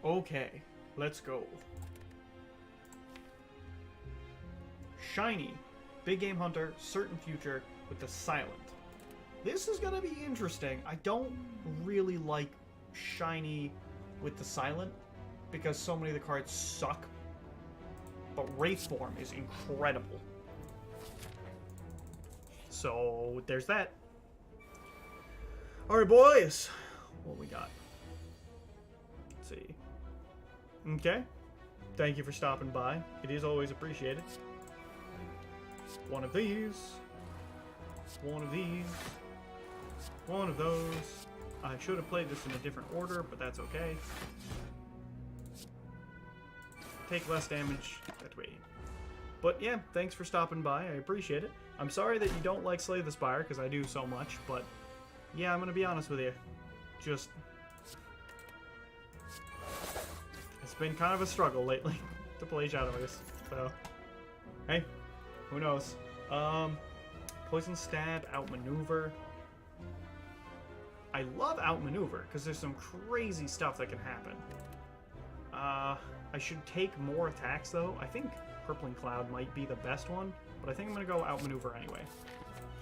Okay, let's go. Shiny. Big Game Hunter, certain future with the Silent. This is gonna be interesting. I don't really like Shiny with the Silent because so many of the cards suck. But Wraith Form is incredible. So, there's that. Alright, boys. What we got? Let's see. Okay. Thank you for stopping by. It is always appreciated. One of these. One of these. One of those. I should have played this in a different order, but that's okay. Take less damage that way. But yeah, thanks for stopping by. I appreciate it. I'm sorry that you don't like Slay the Spire, because I do so much, but yeah, I'm going to be honest with you. Just... it's been kind of a struggle lately to play Shadowverse, so... hey, who knows? Poison Stab, Outmaneuver. I love Outmaneuver, because there's some crazy stuff that can happen. I should take more attacks, though. I think Crippling Cloud might be the best one, but I think I'm going to go Outmaneuver anyway,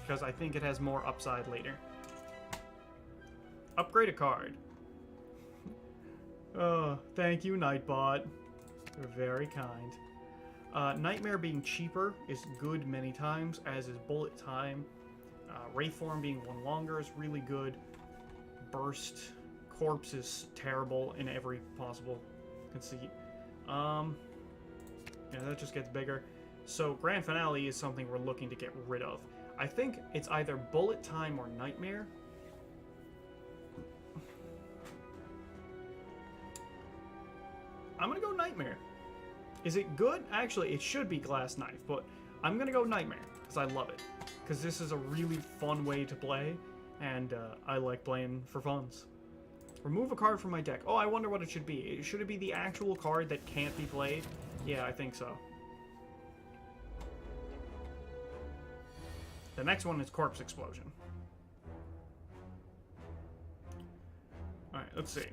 because I think it has more upside later. Upgrade a card. Oh, thank you, Nightbot. You're very kind. Nightmare being cheaper is good many times, as is Bullet Time. Wraith Form being one longer is really good. Burst. Corpse is terrible in every possible conceit. Yeah, that just gets bigger. So Grand Finale is something we're looking to get rid of. I think it's either Bullet Time or Nightmare. I'm gonna go Nightmare. Is it good? Actually, it should be Glass Knife, but I'm gonna go Nightmare, because I love it. Because this is a really fun way to play, and I like playing for funs. Remove a card from my deck. Oh, I wonder what it should be. Should it be the actual card that can't be played? Yeah, I think so. The next one is Corpse Explosion. Alright, let's see.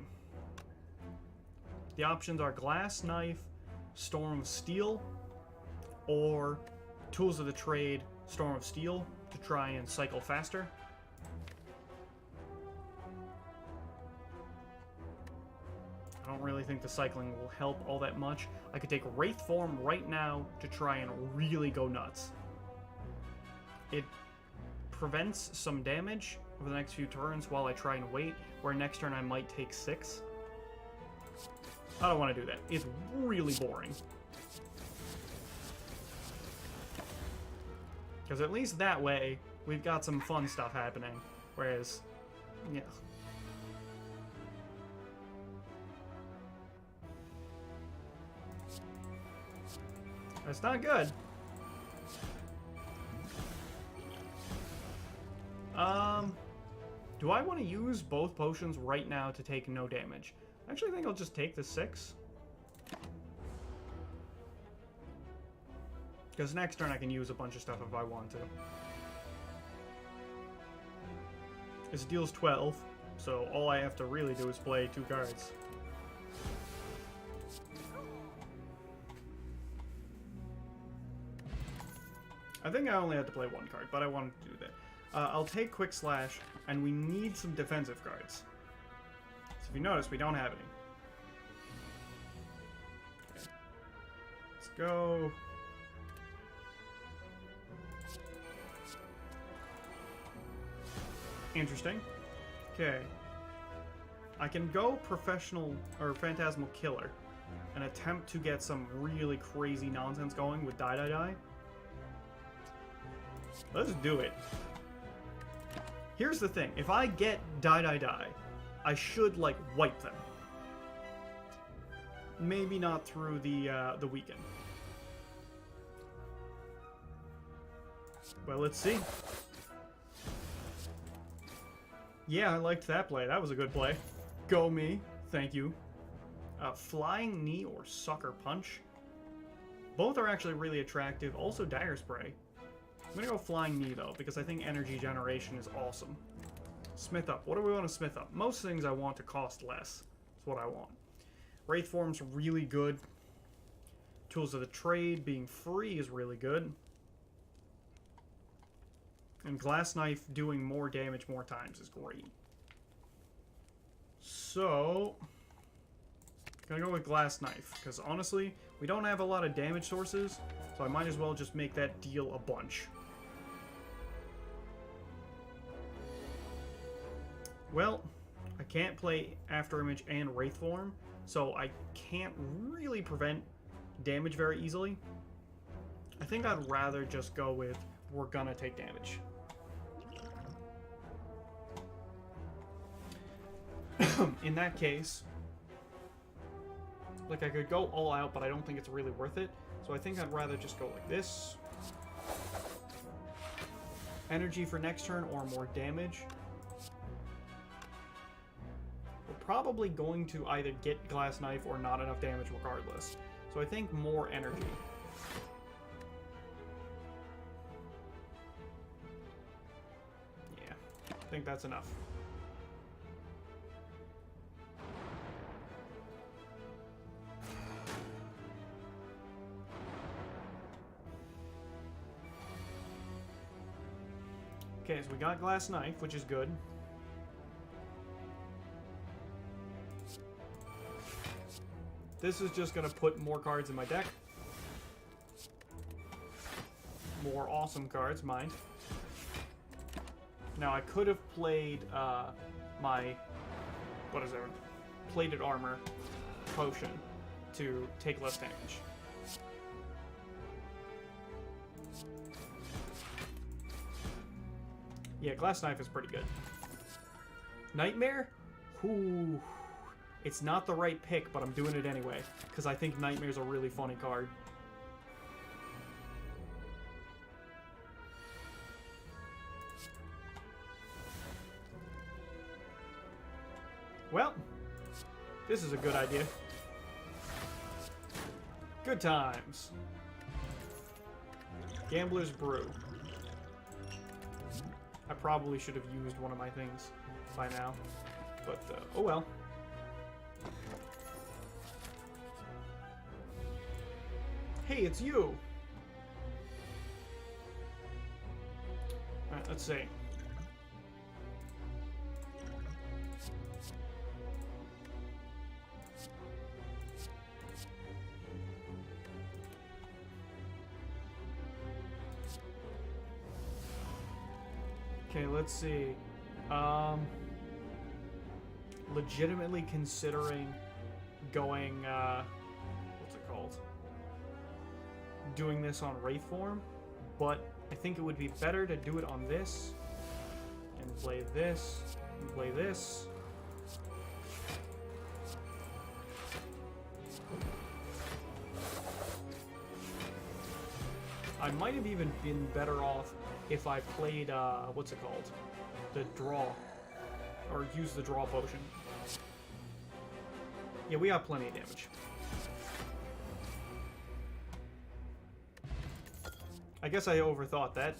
The options are Glass Knife, Storm of Steel, or Tools of the Trade, Storm of Steel, to try and cycle faster. I don't really think the cycling will help all that much. I could take Wraith Form right now to try and really go nuts. It prevents some damage over the next few turns while I try and wait, where next turn I might take 6. I don't want to do that. It's really boring. Because at least that way, we've got some fun stuff happening. Whereas, yeah. That's not good. Do I want to use both potions right now to take no damage? I actually think I'll just take the 6. Because next turn I can use a bunch of stuff if I want to. This deals 12, so all I have to really do is play 2 cards. I think I only had to play 1 card, but I wanted to do that. I'll take Quick Slash, and we need some defensive cards. So if you notice, we don't have any. Okay. Let's go. Interesting. Okay. I can go Professional, or Phantasmal Killer, and attempt to get some really crazy nonsense going with Die. Let's do it. Here's the thing. If I get Die, I should, like, wipe them. Maybe not through the weekend. Well, let's see. Yeah, I liked that play. That was a good play. Go me. Thank you. Flying Knee or Sucker Punch. Both are actually really attractive. Also Dagger Spray. I'm gonna go Flying Knee, though, because I think Energy Generation is awesome. Smith Up. What do we want to Smith Up? Most things I want to cost less. That's what I want. Wraith Form's really good. Tools of the Trade being free is really good. And Glass Knife doing more damage more times is great. So, gonna go with Glass Knife, because honestly, we don't have a lot of damage sources, so I might as well just make that deal a bunch. Well, I can't play Afterimage and Wraith Form, so I can't really prevent damage very easily. I think I'd rather just go with we're gonna take damage. In that case, like, I could go all out, but I don't think it's really worth it. So I think I'd rather just go like this. Energy for next turn or more damage. We're probably going to either get Glass Knife or not enough damage regardless. So I think more energy. Yeah, I think that's enough. Okay, so we got Glass Knife, which is good. This is just going to put more cards in my deck. More awesome cards, mind. Now, I could have played my, what is it, Plated Armor potion to take less damage. Yeah, Glass Knife is pretty good. Nightmare? Ooh. It's not the right pick, but I'm doing it anyway, because I think Nightmare's a really funny card. Well, this is a good idea. Good times. Gambler's Brew. I probably should have used one of my things by now, but oh well. Hey, it's you! Alright, let's see. Okay, let's see. Legitimately considering going, what's it called? Doing this on Wraith Form, but I think it would be better to do it on this, and play this, and play this. I might have even been better off if I played, what's it called? The draw. Or use the draw potion. Yeah, we got plenty of damage. I guess I overthought that.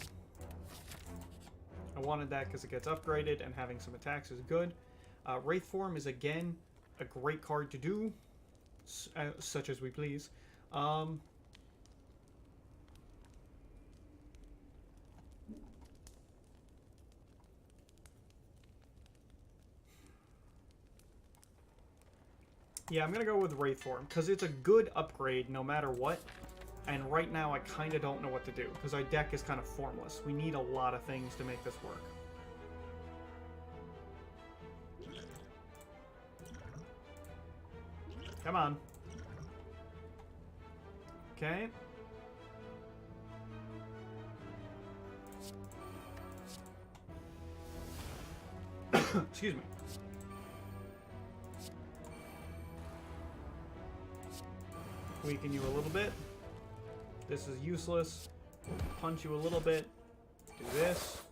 I wanted that because it gets upgraded and having some attacks is good. Wraith Form is, again, a great card to do. Such as we please. Yeah, I'm gonna go with Wraith Form, because it's a good upgrade no matter what, and right now I kind of don't know what to do, because our deck is kind of formless. We need a lot of things to make this work. Come on. Okay. Excuse me. Weaken you a little bit. This is useless. Punch you a little bit. Do this.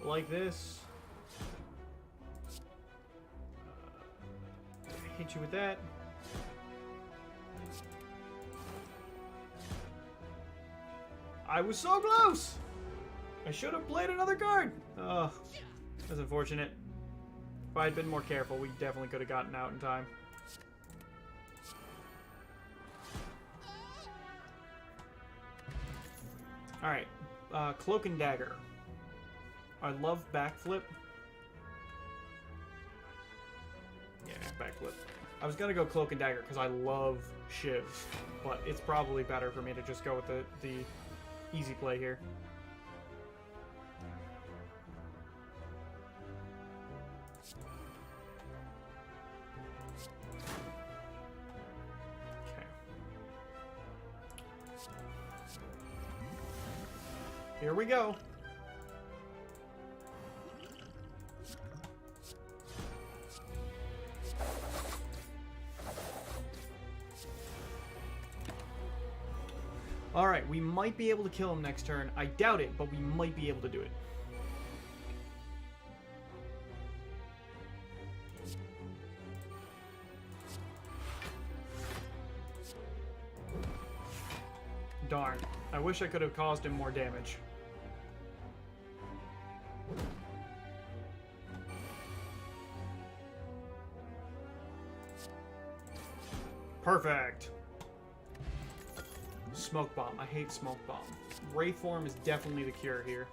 Like this. Hit you with that. I was so close! I should have played another card! Oh, that's unfortunate. If I had been more careful, we definitely could have gotten out in time. Alright, Cloak and Dagger. I love backflip. Yeah, backflip. I was gonna go Cloak and Dagger because I love shivs, but it's probably better for me to just go with the easy play here. Okay. Here we go. Alright, we might be able to kill him next turn. I doubt it, but we might be able to do it. Darn. I wish I could have caused him more damage. Perfect. Smoke Bomb. I hate Smoke Bomb. Wraith form is definitely the cure here.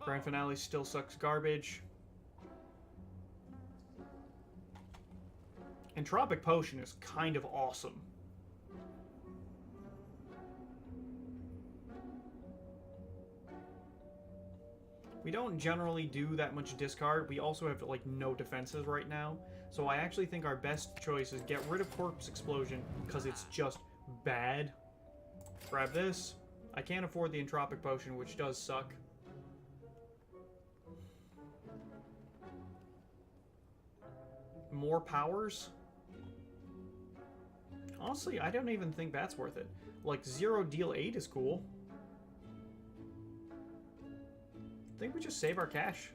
Grand Finale still sucks garbage. Entropic Potion is kind of awesome. We don't generally do that much discard. We also have like no defenses right now. So I actually think our best choice is get rid of Corpse Explosion because it's just bad. Grab this. I can't afford the Entropic Potion, which does suck. More powers? Honestly, I don't even think that's worth it. Like, 0 deal 8 is cool. I think we just save our cash.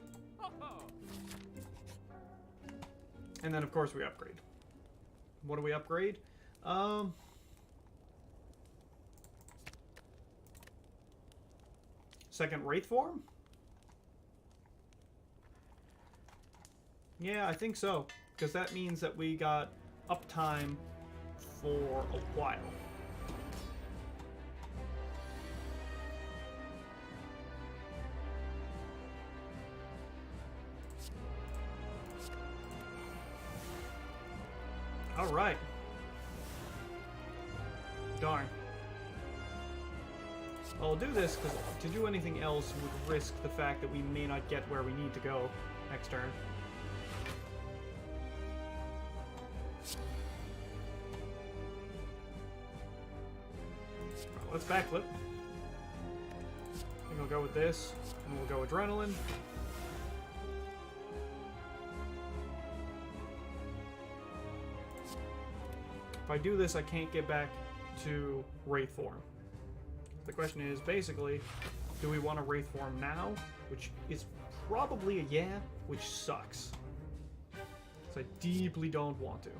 And then, of course, we upgrade. What do we upgrade? Second Wraith form? Yeah, I think so. Because that means that we got uptime for a while. All right. Darn. I'll do this because to do anything else would risk the fact that we may not get where we need to go next turn. Let's backflip. I think we'll go with this, and we'll go Adrenaline. If I do this, I can't get back to Wraith form. The question is, basically, do we want to Wraith form now? Which is probably a yeah, which sucks. So I deeply don't want to.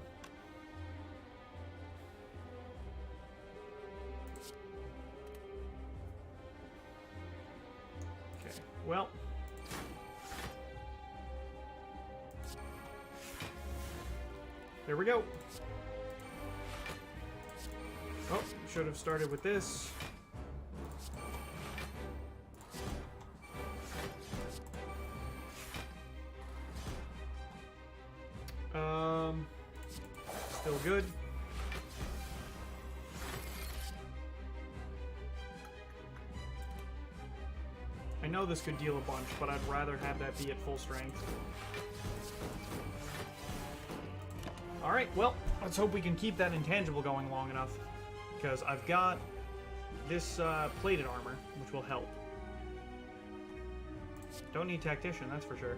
Okay, well. There we go. Oh, should have started with this. Still good. I know this could deal a bunch, but I'd rather have that be at full strength. Alright, well, let's hope we can keep that intangible going long enough. Because I've got this plated armor, which will help. Don't need Tactician, that's for sure.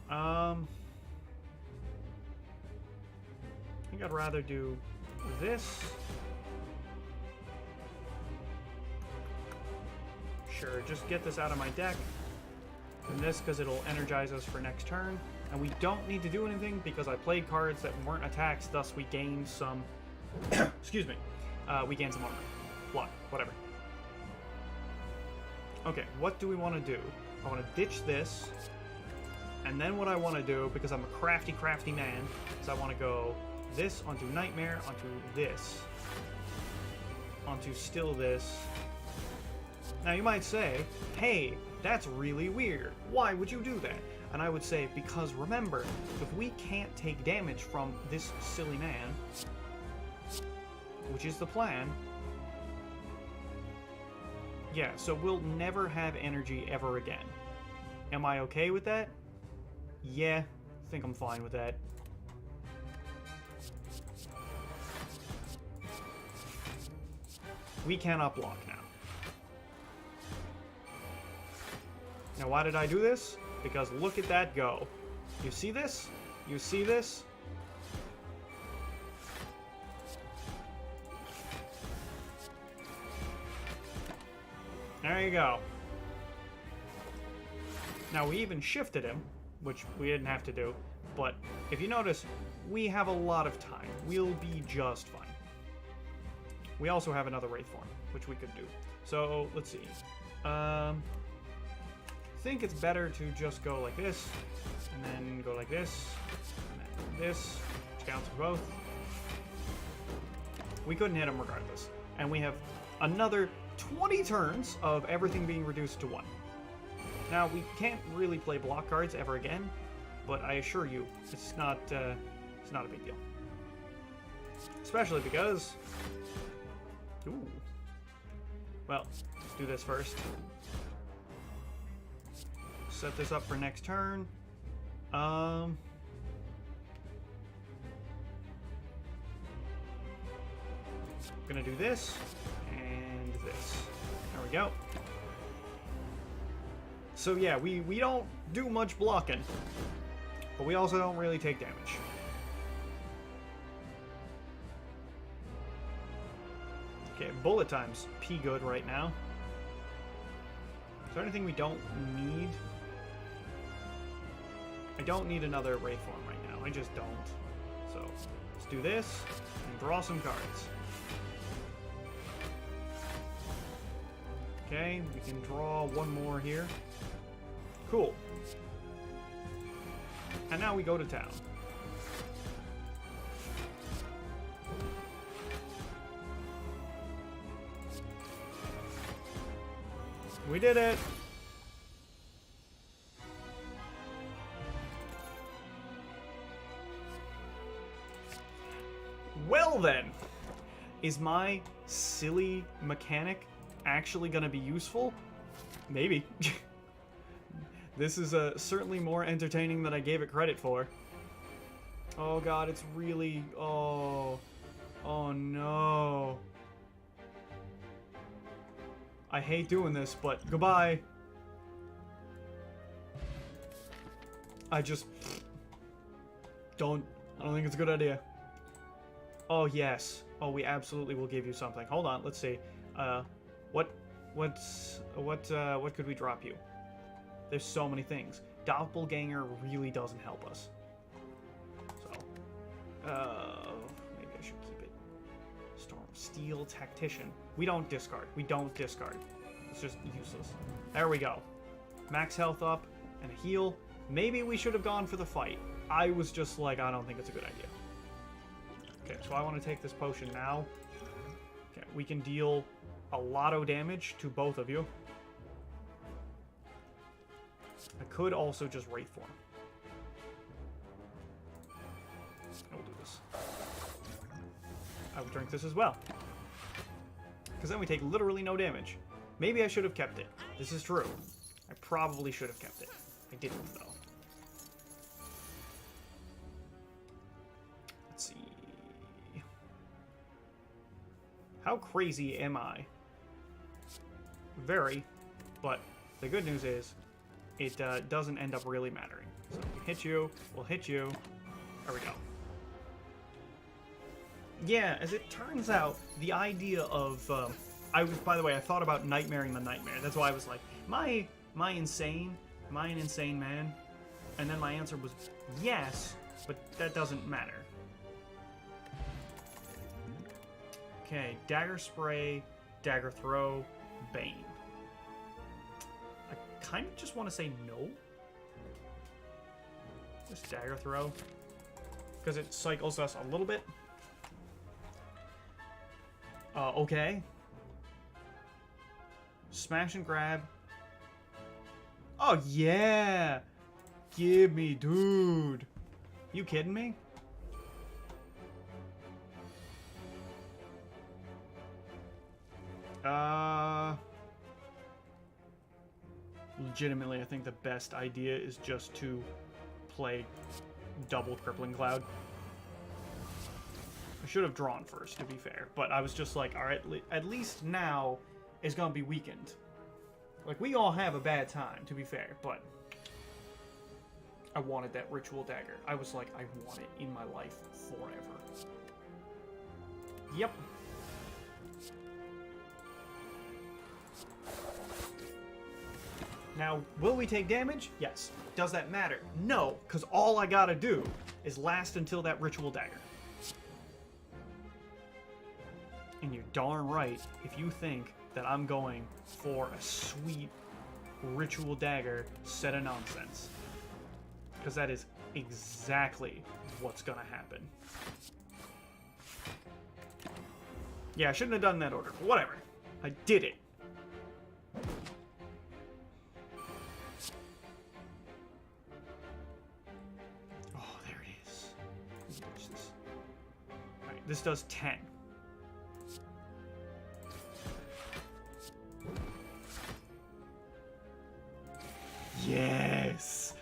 I think I'd rather do this. Sure, just get this out of my deck. And this because it'll energize us for next turn. And we don't need to do anything because I played cards that weren't attacks, thus we gained some Excuse me. We gain some armor. Block. Whatever. Okay, what do we want to do? I want to ditch this. And then what I want to do, because I'm a crafty, crafty man, is I want to go this onto Nightmare, onto this, onto still this. Now you might say, hey, that's really weird. Why would you do that? And I would say, because remember, if we can't take damage from this silly man, which is the plan, yeah, so we'll never have energy ever again. Am I okay with that? Yeah, I think I'm fine with that. We cannot block now. Now, why did I do this? Because look at that go. You see this? You see this? There you go. Now, we even shifted him, which we didn't have to do, but if you notice, we have a lot of time. We'll be just fine. We also have another Wraith form, which we could do. So, let's see. I think it's better to just go like this, and then go like this, and then this, which counts for both. We couldn't hit him regardless. And we have another 20 turns of everything being reduced to 1. Now, we can't really play block cards ever again, but I assure you, it's not a big deal. Especially because... Ooh. Well, let's do this first. Set this up for next turn. Gonna do this, and this. There we go. So yeah, we don't do much blocking, but we also don't really take damage. Okay, bullet time's P good right now. Is there anything we don't need? I don't need another Wraith form right now. I just don't. So let's do this and draw some cards. Okay, we can draw one more here. Cool. And now we go to town. We did it! Well then, is my silly mechanic actually gonna be useful? Maybe. This is certainly more entertaining than I gave it credit for. Oh god, it's really... Oh no. I hate doing this, but goodbye. I don't think it's a good idea. Oh yes. Oh, we absolutely will give you something. Hold on, let's see. What could we drop you? There's so many things. Doppelganger really doesn't help us. So, maybe I should keep it. Storm Steel Tactician. We don't discard. We don't discard. It's just useless. There we go. Max health up and a heal. Maybe we should have gone for the fight. I was just like, I don't think it's a good idea. Okay, so I want to take this potion now. Okay, we can deal a lot of damage to both of you. I could also just Wraith form. I will do this. I will drink this as well. Because then we take literally no damage. Maybe I should have kept it. This is true. I probably should have kept it. I didn't, though. Let's see. How crazy am I? Very. But the good news is, it doesn't end up really mattering. So we hit you, we'll hit you. There we go. Yeah, as it turns out, the idea of by the way, I thought about nightmaring the nightmare. That's why I was like, my insane man? And then my answer was yes, but that doesn't matter. Okay, dagger spray, dagger throw, bane. I kind of just want to say no. Just dagger throw. Because it cycles us a little bit. Okay. Smash and grab. Oh, yeah! Give me, dude. You kidding me? Legitimately, I think the best idea is just to play double Crippling Cloud. I should have drawn first, to be fair, but I was just like, alright, at least now it's gonna be weakened. Like, we all have a bad time, to be fair, but I wanted that Ritual Dagger. I was like, I want it in my life forever. Yep. Now, will we take damage? Yes. Does that matter? No, because all I gotta do is last until that Ritual Dagger. And you're darn right if you think that I'm going for a sweet Ritual Dagger set of nonsense. Because that is exactly what's gonna happen. Yeah, I shouldn't have done that order, but whatever. I did it. Oh, there it is. This. Alright, this does 10. Yes!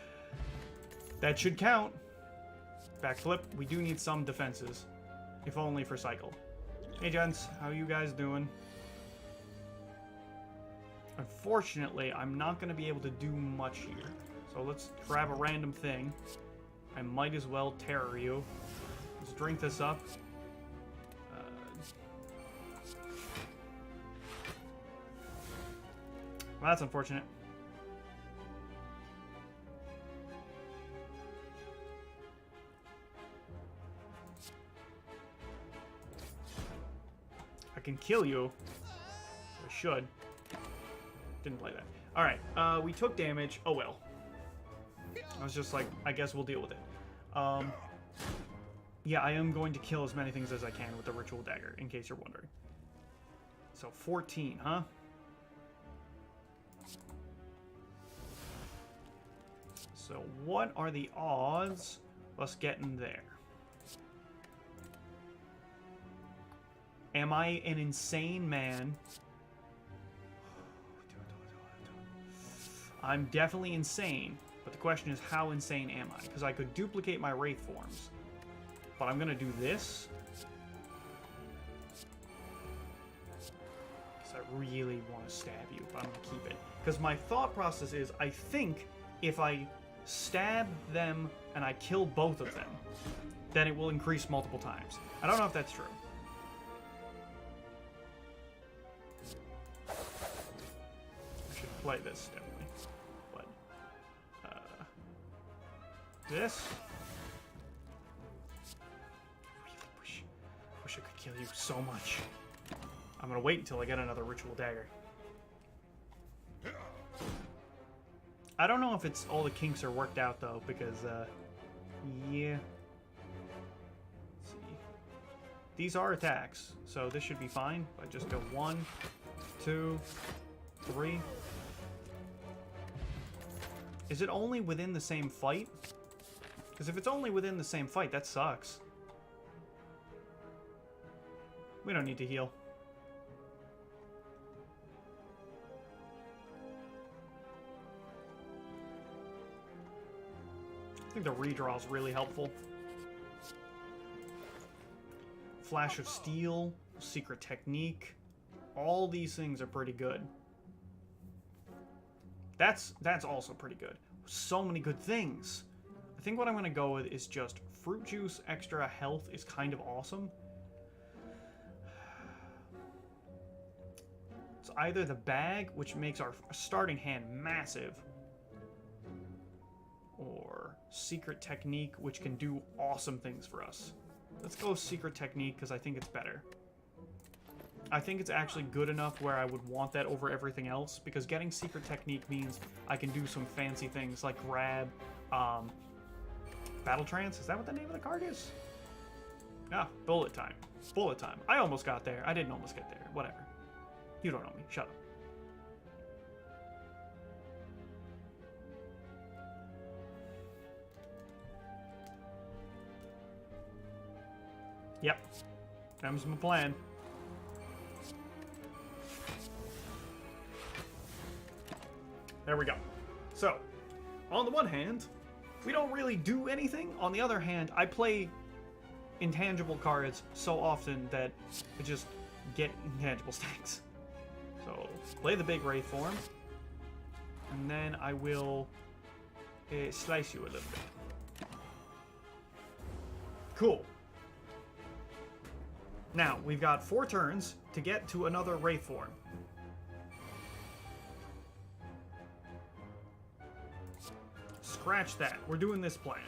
That should count. Backflip. We do need some defenses. If only for cycle. Hey gents, how you guys doing? Unfortunately, I'm not going to be able to do much here. So let's grab a random thing. I might as well terror you. Let's drink this up. Well, that's unfortunate. I can kill you. I should. Didn't play that. Alright, we took damage. Oh well. I was just like, I guess we'll deal with it. Yeah, I am going to kill as many things as I can with the Ritual Dagger, in case you're wondering. So, 14, huh? So, what are the odds of us getting there? Am I an insane man? I'm definitely insane, but the question is, how insane am I? Because I could duplicate my Wraith forms, but I'm going to do this. Because I really want to stab you, but I'm going to keep it. Because my thought process is, I think if I stab them and I kill both of them, then it will increase multiple times. I don't know if that's true. I should play this, definitely. But, this? I really wish I could kill you so much. I'm gonna wait until I get another Ritual Dagger. I don't know if it's all the kinks are worked out though, because yeah. Let's see. These are attacks, so this should be fine. I just go 1, 2, 3. Is it only within the same fight? Because if it's only within the same fight, that sucks. We don't need to heal. I think the redraw is really helpful. Flash of Steel, Secret Technique. All these things are pretty good. That's also pretty good. So many good things. I think what I'm going to go with is just Fruit Juice extra health is kind of awesome. It's either the bag, which makes our starting hand massive, or Secret Technique, which can do awesome things for us. Let's go Secret Technique, because I think it's better. I think it's actually good enough where I would want that over everything else, because getting Secret Technique means I can do some fancy things like grab Battle Trance. Is that what the name of the card is? Ah, Bullet Time. Bullet Time. I almost got there. I didn't almost get there. Whatever. You don't know me. Shut up. Yep. That was my plan. There we go. So, on the one hand, we don't really do anything. On the other hand, I play intangible cards so often that I just get intangible stacks. So, play the big Wraith form, and then I will slice you a little bit. Cool. Now, we've got 4 turns to get to another Wraith form. Scratch that. We're doing this plan.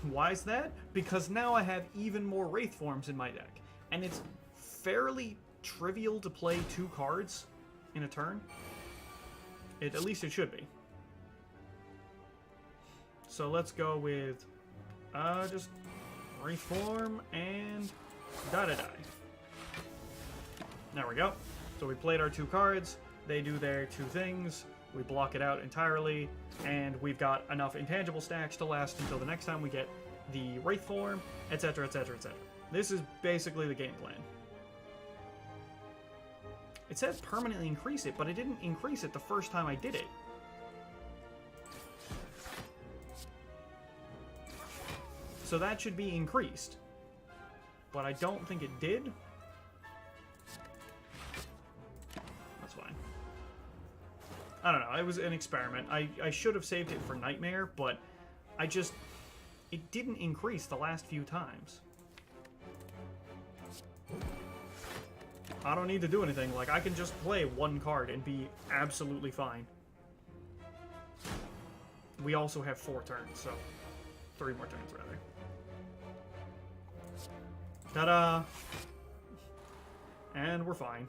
Why is that? Because now I have even more Wraith forms in my deck. And it's fairly trivial to play 2 cards in a turn. At least it should be. So let's go with just Wraith form and die. There we go. So we played our 2 cards. They do their 2 things. We block it out entirely, and we've got enough intangible stacks to last until the next time we get the Wraith form, etc., etc., etc. This is basically the game plan. It says permanently increase it, but it didn't increase it the first time I did it. So that should be increased. But I don't think it did. That's fine. I don't know, it was an experiment. I should have saved it for Nightmare, but it didn't increase the last few times. I don't need to do anything. Like, I can just play 1 card and be absolutely fine. We also have 4 turns, so 3 more turns, rather. Ta-da! And we're fine.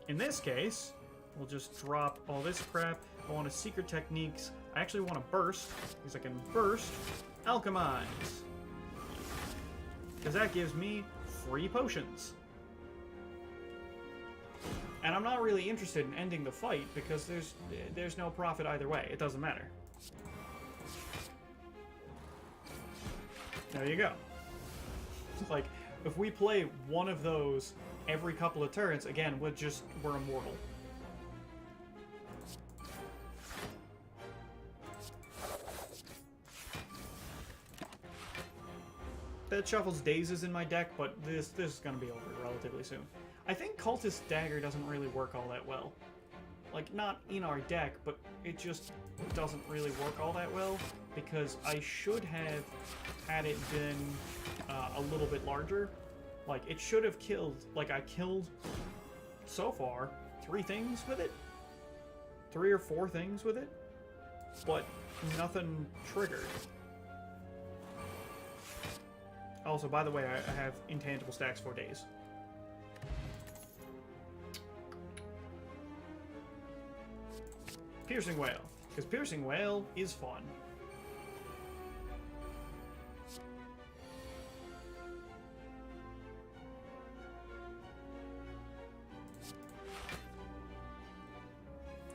In this case, we'll just drop all this crap. I want a Secret Techniques. I actually want to burst, because I can burst Alchemize. Because that gives me free potions. And I'm not really interested in ending the fight, because there's no profit either way. It doesn't matter. There you go. Like, if we play one of those every couple of turns, again, we're immortal. That shuffles Dazes in my deck, but this is going to be over relatively soon. I think Cultist Dagger doesn't really work all that well. Like, not in our deck, but it just doesn't really work all that well, because I should have had it been a little bit larger. Like, it should have killed, like, I killed, so far, 3 things with it? 3 or 4 things with it? But nothing triggered. Also, by the way, I have intangible stacks for days. Piercing Wail. Because Piercing Wail is fun.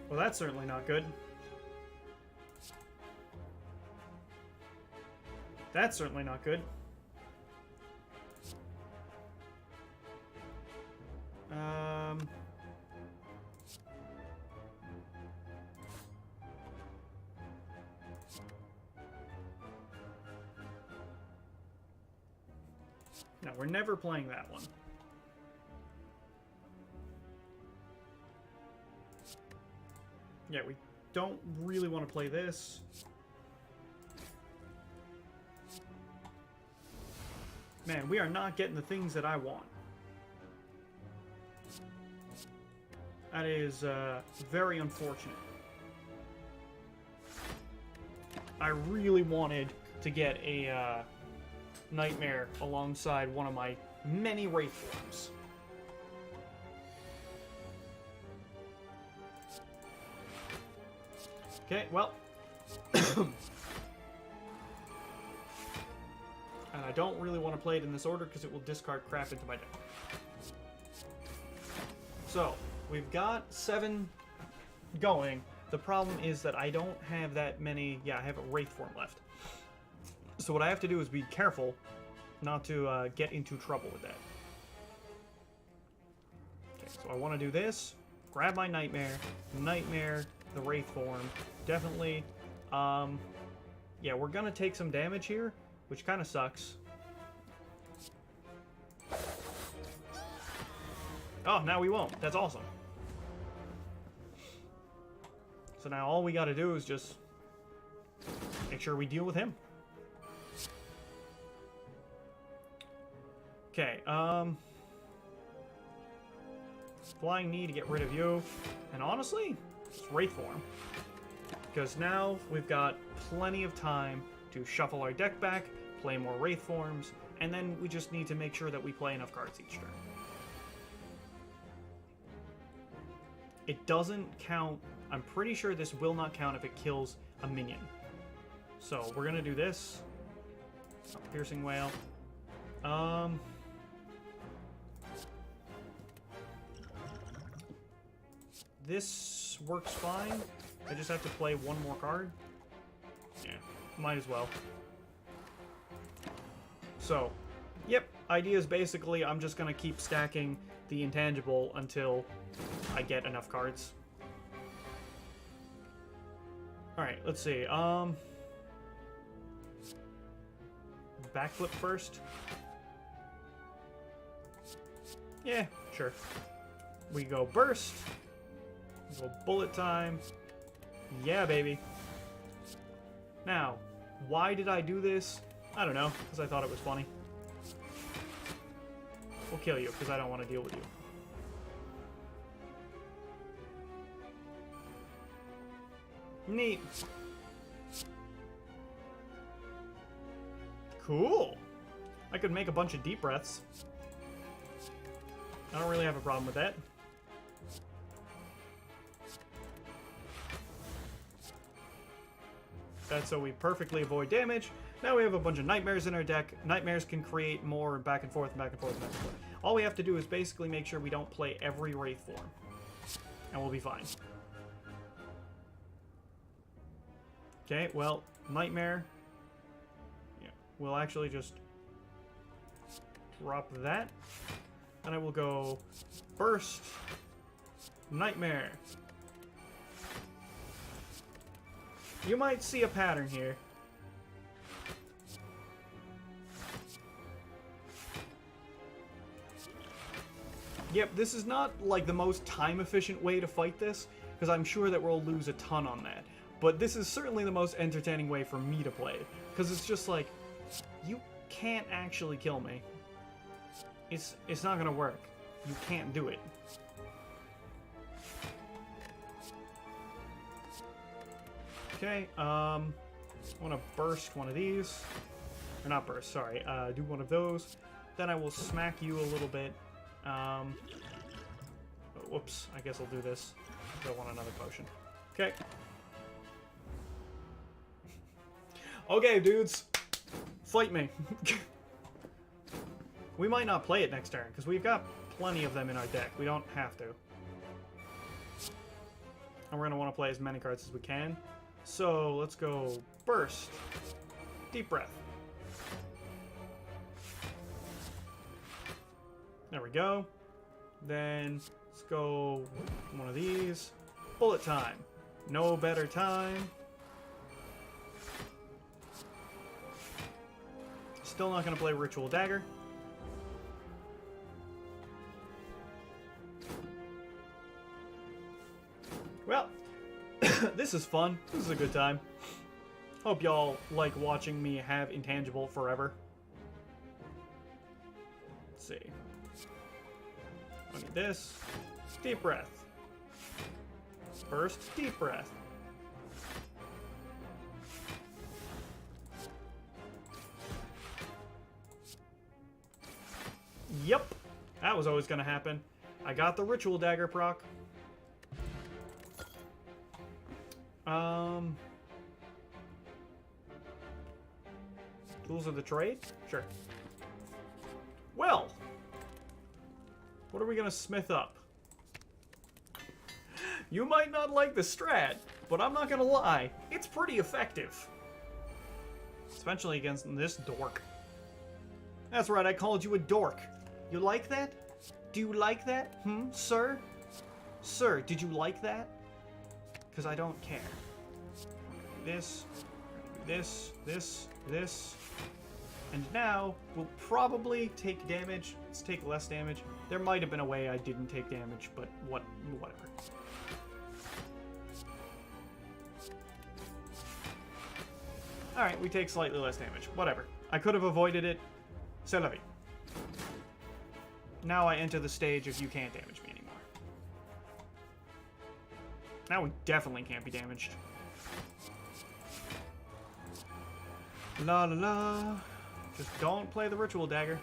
Well, that's certainly not good. That's certainly not good. No, we're never playing that one. Yeah, we don't really want to play this. Man, we are not getting the things that I want. That is very unfortunate. I really wanted to get a Nightmare alongside one of my many Wraith forms. Okay, well. And I don't really want to play it in this order because it will discard crap into my deck. So, we've got 7 going. The problem is that I don't have that many... Yeah, I have a Wraith form left. So what I have to do is be careful not to get into trouble with that. Okay, so I want to do this. Grab my Nightmare. Nightmare, the Wraith form. Definitely. Yeah, we're going to take some damage here, which kind of sucks. Oh, now we won't. That's awesome. So now all we got to do is just make sure we deal with him. Okay, Flying Knee to get rid of you. And honestly, it's Wraith form. Because now we've got plenty of time to shuffle our deck back, play more Wraith forms, and then we just need to make sure that we play enough cards each turn. It doesn't count. I'm pretty sure this will not count if it kills a minion. So we're gonna do this. Piercing Wail. This works fine. I just have to play one more card. Yeah, might as well. So, yep, idea is basically I'm just gonna keep stacking the intangible until I get enough cards. Alright, let's see. Backflip first. Yeah, sure. We go burst. We go bullet time. Yeah, baby. Now, why did I do this? I don't know, because I thought it was funny. We'll kill you, because I don't want to deal with you. Neat. Cool. I could make a bunch of deep breaths. I don't really have a problem with that. That's so we perfectly avoid damage. Now we have a bunch of Nightmares in our deck. Nightmares can create more back and forth and back and forth and back and forth. All we have to do is basically make sure we don't play every Wraith form. And we'll be fine. Okay, well, Nightmare. Yeah, we'll actually just drop that. And I will go Burst, Nightmare. You might see a pattern here. Yep, this is not like the most time-efficient way to fight this, because I'm sure that we'll lose a ton on that. But this is certainly the most entertaining way for me to play, because it's just like, you can't actually kill me. It's not gonna work. You can't do it. Okay, I want to burst one of these. Or not burst, sorry. Do one of those. Then I will smack you a little bit. Oh, whoops, I guess I'll do this. I don't want another potion. Okay. Okay, dudes. Fight me. We might not play it next turn, because we've got plenty of them in our deck. We don't have to. And we're going to want to play as many cards as we can. So, let's go Burst. Deep Breath. There we go. Then, let's go one of these. Bullet Time. No better time. Still not going to play Ritual Dagger. Well, this is fun. This is a good time. Hope y'all like watching me have Intangible forever. Let's see. I need this. Deep Breath. Burst, Deep Breath. Yep, that was always gonna happen. I got the Ritual Dagger proc. Tools of the trade? Sure. Well, what are we gonna smith up? You might not like the strat, but I'm not gonna lie, it's pretty effective. Especially against this dork. That's right, I called you a dork. You like that? Do you like that? Sir? Sir, did you like that? Because I don't care. This, this. And now, we'll probably take damage. Let's take less damage. There might have been a way I didn't take damage, but whatever. Alright, we take slightly less damage. Whatever. I could have avoided it. C'est la vie. Now I enter the stage of you can't damage me anymore. Now we definitely can't be damaged. La la la. Just don't play the Ritual Dagger.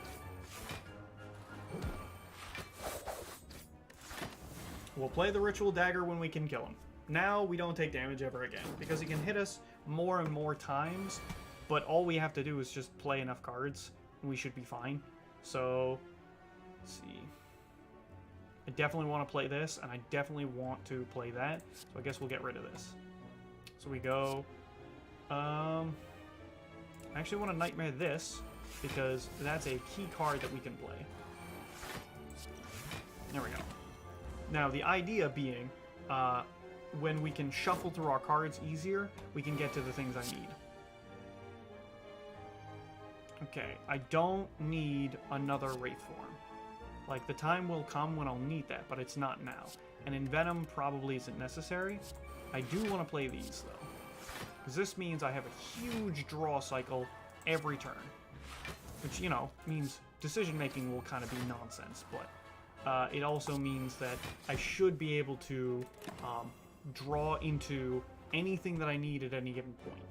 We'll play the Ritual Dagger when we can kill him. Now we don't take damage ever again, because he can hit us more and more times, but all we have to do is just play enough cards, and we should be fine. So, let's see. I definitely want to play this, and I definitely want to play that, so I guess we'll get rid of this. So we go... I actually want to Nightmare this, because that's a key card that we can play. There we go. Now, the idea being, when we can shuffle through our cards easier, we can get to the things I need. Okay, I don't need another Wraith form. Like, the time will come when I'll need that, but it's not now. And Envenom probably isn't necessary. I do want to play these, though. Because this means I have a huge draw cycle every turn. Which, you know, means decision-making will kind of be nonsense, but it also means that I should be able to draw into anything that I need at any given point.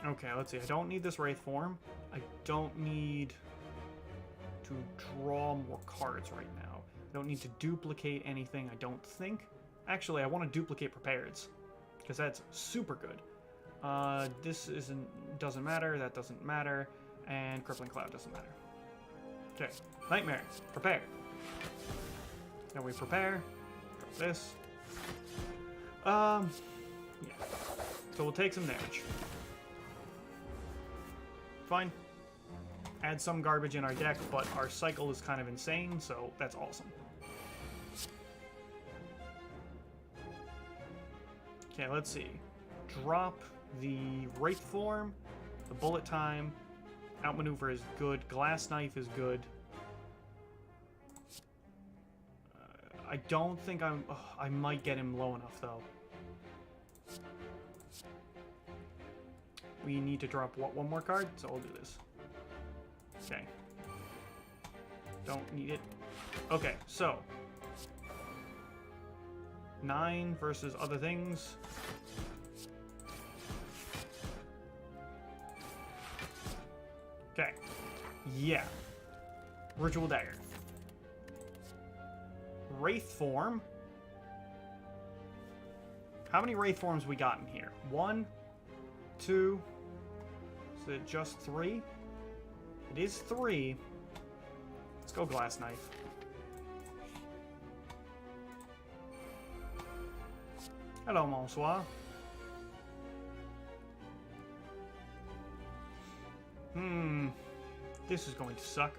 Okay, let's see. I don't need this Wraith form. I don't need to draw more cards right now. I don't need to duplicate anything, I don't think. Actually, I want to duplicate Prepareds, because that's super good. This doesn't matter, that doesn't matter, and Crippling Cloud doesn't matter. Okay, Nightmare, prepare. Now we prepare, drop this. Yeah. So we'll take some damage. Fine. Add some garbage in our deck, but our cycle is kind of insane, so that's awesome. Okay, let's see. Drop the Wraith form, the Bullet Time, Outmaneuver is good, Glass Knife is good. I don't think I might get him low enough, though. We need to drop, what, one more card? So I'll do this. Okay. Don't need it. Okay, so. 9 versus other things. Okay. Yeah. Ritual Dagger. Wraith form. How many Wraith forms we got in here? 1, 2. Is it just 3? It is 3. Let's go Glass Knife. Hello, bonsoir. This is going to suck.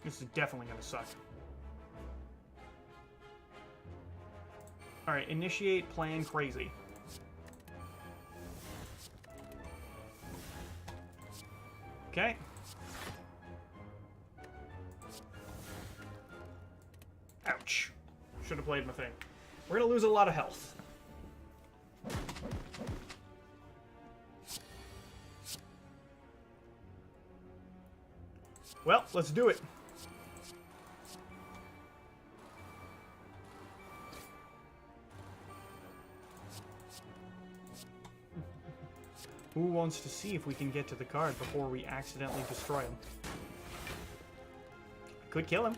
This is definitely going to suck. Alright, initiate plan crazy. Okay. Ouch. Should have played my thing. We're going to lose a lot of health. Well, let's do it. Who wants to see if we can get to the card before we accidentally destroy him? Could kill him.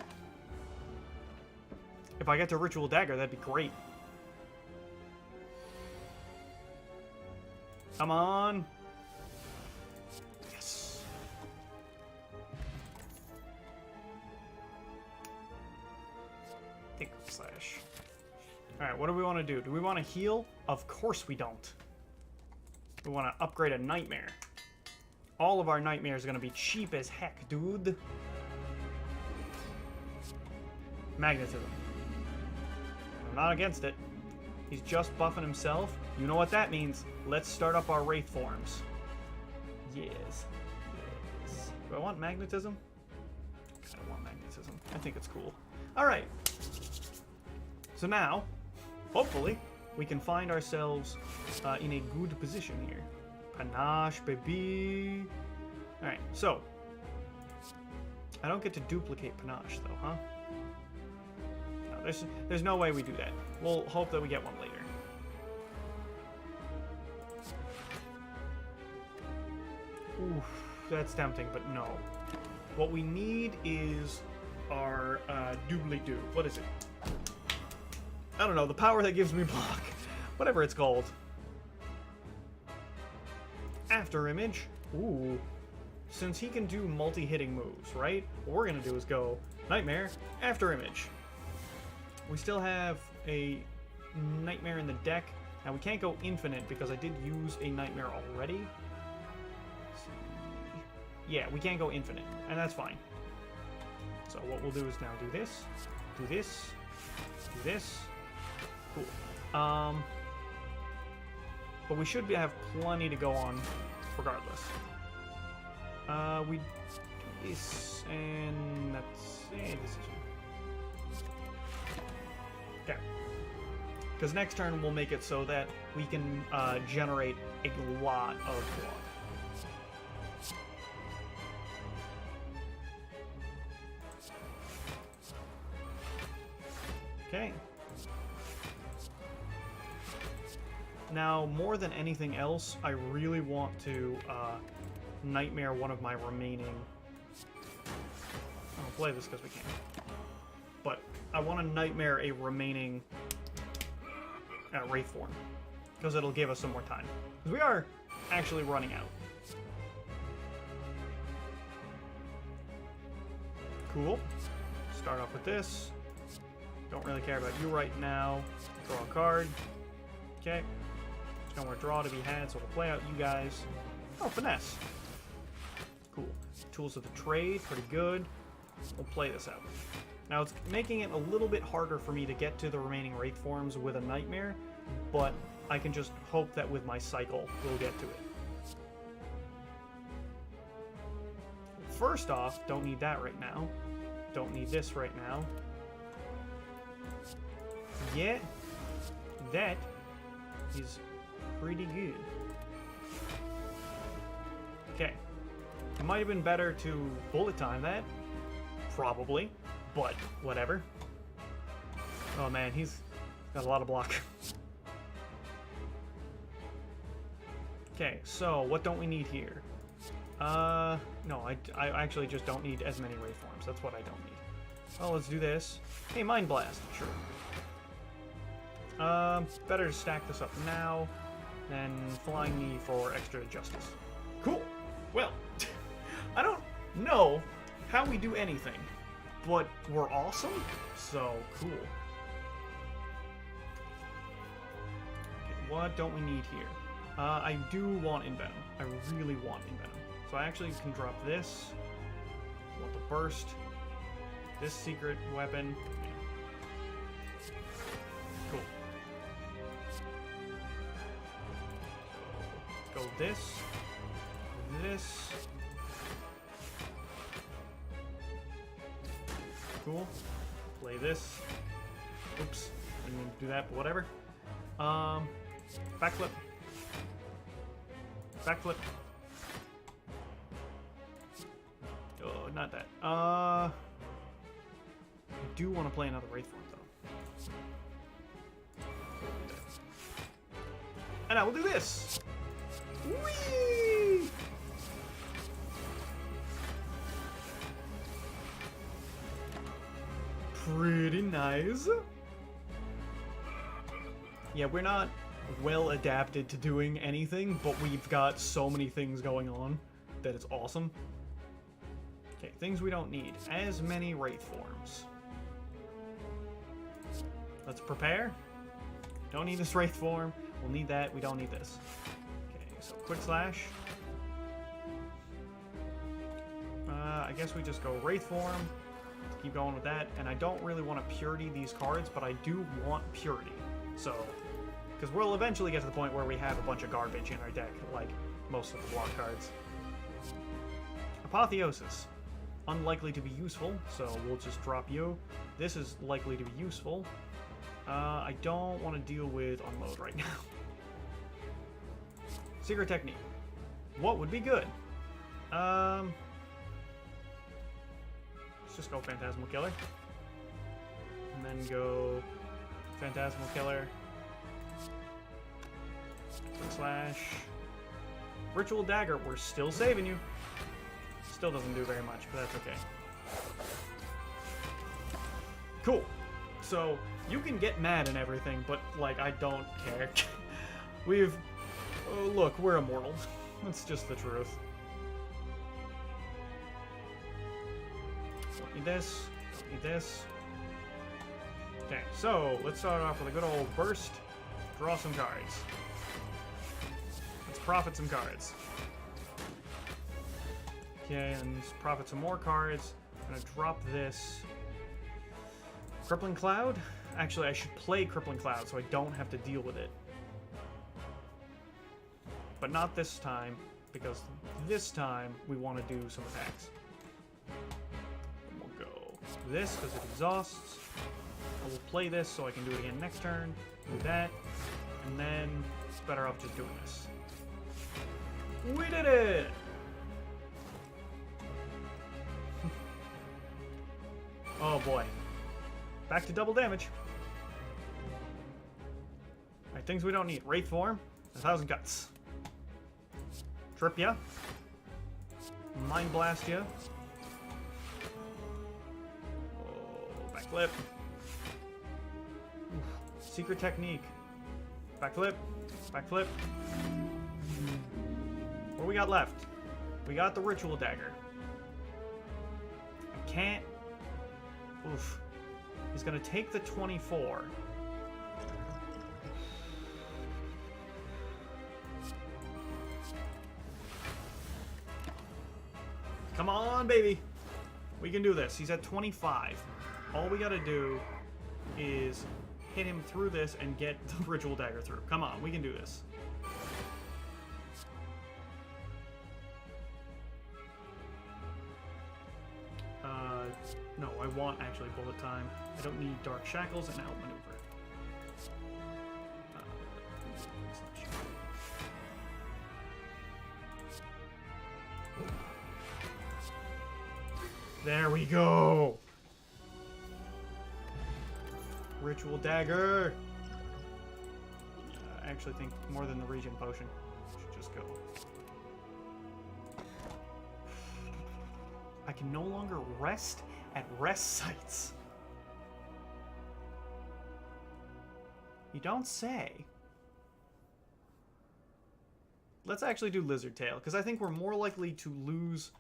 If I get to Ritual Dagger, that'd be great. Come on. Yes. Think slash. Alright, what do we want to do? Do we want to heal? Of course we don't. We want to upgrade a Nightmare. All of our Nightmares are going to be cheap as heck, dude. Magnetism. I'm not against it. He's just buffing himself. You know what that means. Let's start up our Wraith forms. Yes. Yes. Do I want magnetism? I don't want magnetism. I think it's cool. Alright. So now, hopefully, we can find ourselves in a good position here. Panache, baby. Alright, so. I don't get to duplicate Panache, though, huh? No, there's no way we do that. We'll hope that we get one later. Oof, that's tempting, but no. What we need is our doobly-doo. What is it? I don't know, the power that gives me block. Whatever it's called. After image. Ooh. Since he can do multi-hitting moves, right? What we're going to do is go Nightmare, after image. We still have a Nightmare in the deck. Now we can't go infinite because I did use a Nightmare already. Yeah, we can't go infinite, and that's fine. So what we'll do is now do this, do this, do this. Cool. But we should have plenty to go on regardless. We do this, and that's a decision. Okay. Because next turn we'll make it so that we can generate a lot of blood. Okay. Now, more than anything else, I really want to Nightmare one of my remaining... I'll play this because we can. But I want to Nightmare a remaining Wraith form. Because it'll give us some more time. Because we are actually running out. Cool. Start off with this. Don't really care about you right now. Draw a card. Okay. There's no more draw to be had, so we'll play out you guys. Oh, finesse. Cool. Tools of the trade, pretty good. We'll play this out. Now, it's making it a little bit harder for me to get to the remaining Wraith forms with a Nightmare, but I can just hope that with my cycle, we'll get to it. First off, don't need that right now. Don't need this right now. Yeah, that is pretty good. Okay. It might have been better to bullet time that. Probably. But, whatever. Oh man, he's got a lot of block. Okay, so what don't we need here? No, I actually just don't need as many Wraith forms. That's what I don't need. Well, let's do this. Hey, Mind Blast. Sure. Better to stack this up now than Flying Knee for extra justice. Cool. Well, I don't know how we do anything, but we're awesome, so cool. Okay, what don't we need here? I do want Envenom. I really want Envenom. So I actually can drop this. I want the burst. This secret weapon. Cool. Go this. This. Cool. Play this. Oops. Didn't mean to do that, but whatever. Backflip. Backflip. Oh, not that. I do want to play another Wraith form, though. And I will do this. Whee! Pretty nice. Yeah, we're not well adapted to doing anything, but we've got so many things going on that it's awesome. Okay, things we don't need. As many wraith forms. Let's prepare. Don't need this wraith form. We'll need that. We don't need this. Okay, so quick slash. I guess we just go wraith form. Keep going with that. And I don't really want to purity these cards, but I do want purity. So, because we'll eventually get to the point where we have a bunch of garbage in our deck, like most of the block cards. Apotheosis. Unlikely to be useful, so we'll just drop you. This is likely to be useful. I don't want to deal with Unload right now. Secret Technique. What would be good? Let's just go Phantasmal Killer. And then go Phantasmal Killer. Quick Slash. Ritual Dagger, we're still saving you. Still doesn't do very much, but that's okay. Cool. So, you can get mad and everything, but, like, I don't care. We've... Oh, look, we're immortal. That's just the truth. Don't need this. Don't need this. Okay, so, let's start off with a good old burst. Draw some cards. Let's profit some cards. Okay, and profit some more cards. I'm gonna drop this. Crippling Cloud? Actually, I should play Crippling Cloud so I don't have to deal with it. But not this time, because this time we want to do some attacks. And we'll go this because it exhausts. I will play this so I can do it again next turn. Do that. And then it's better off just doing this. We did it! Oh boy. Back to double damage. Alright, things we don't need. Wraith Form, 1,000 Guts. Trip ya. Mind Blast ya. Oh, backflip. Secret Technique. Backflip. Backflip. What do we got left? We got the Ritual Dagger. I can't... Oof. He's gonna take the 24. Come on, baby. We can do this. He's at 25. All we gotta do is hit him through this and get the Ritual Dagger through. Come on, we can do this. No, I want actually Bullet Time. I don't need Dark Shackles and Outmaneuver. There we go! Ritual Dagger! I actually think more than the Regen Potion. Should just go. I can no longer rest at rest sites. You don't say. Let's actually do Lizard Tail, because I think we're more likely to lose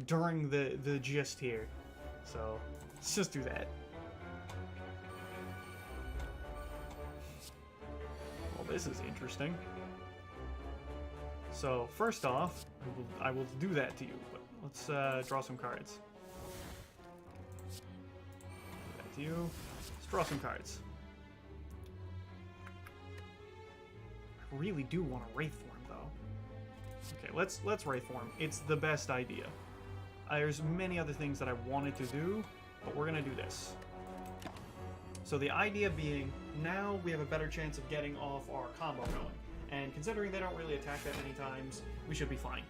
during the gist here. So, let's just do that. Well, this is interesting. So, first off, I will do that to you, but let's draw some cards. Do that to you. Let's draw some cards. I really do want a Wraith Form, though. Okay, let's Wraith Form. It's the best idea. There's many other things that I wanted to do, but we're gonna do this. So the idea being, now we have a better chance of getting off our combo going. And considering they don't really attack that many times, we should be fine.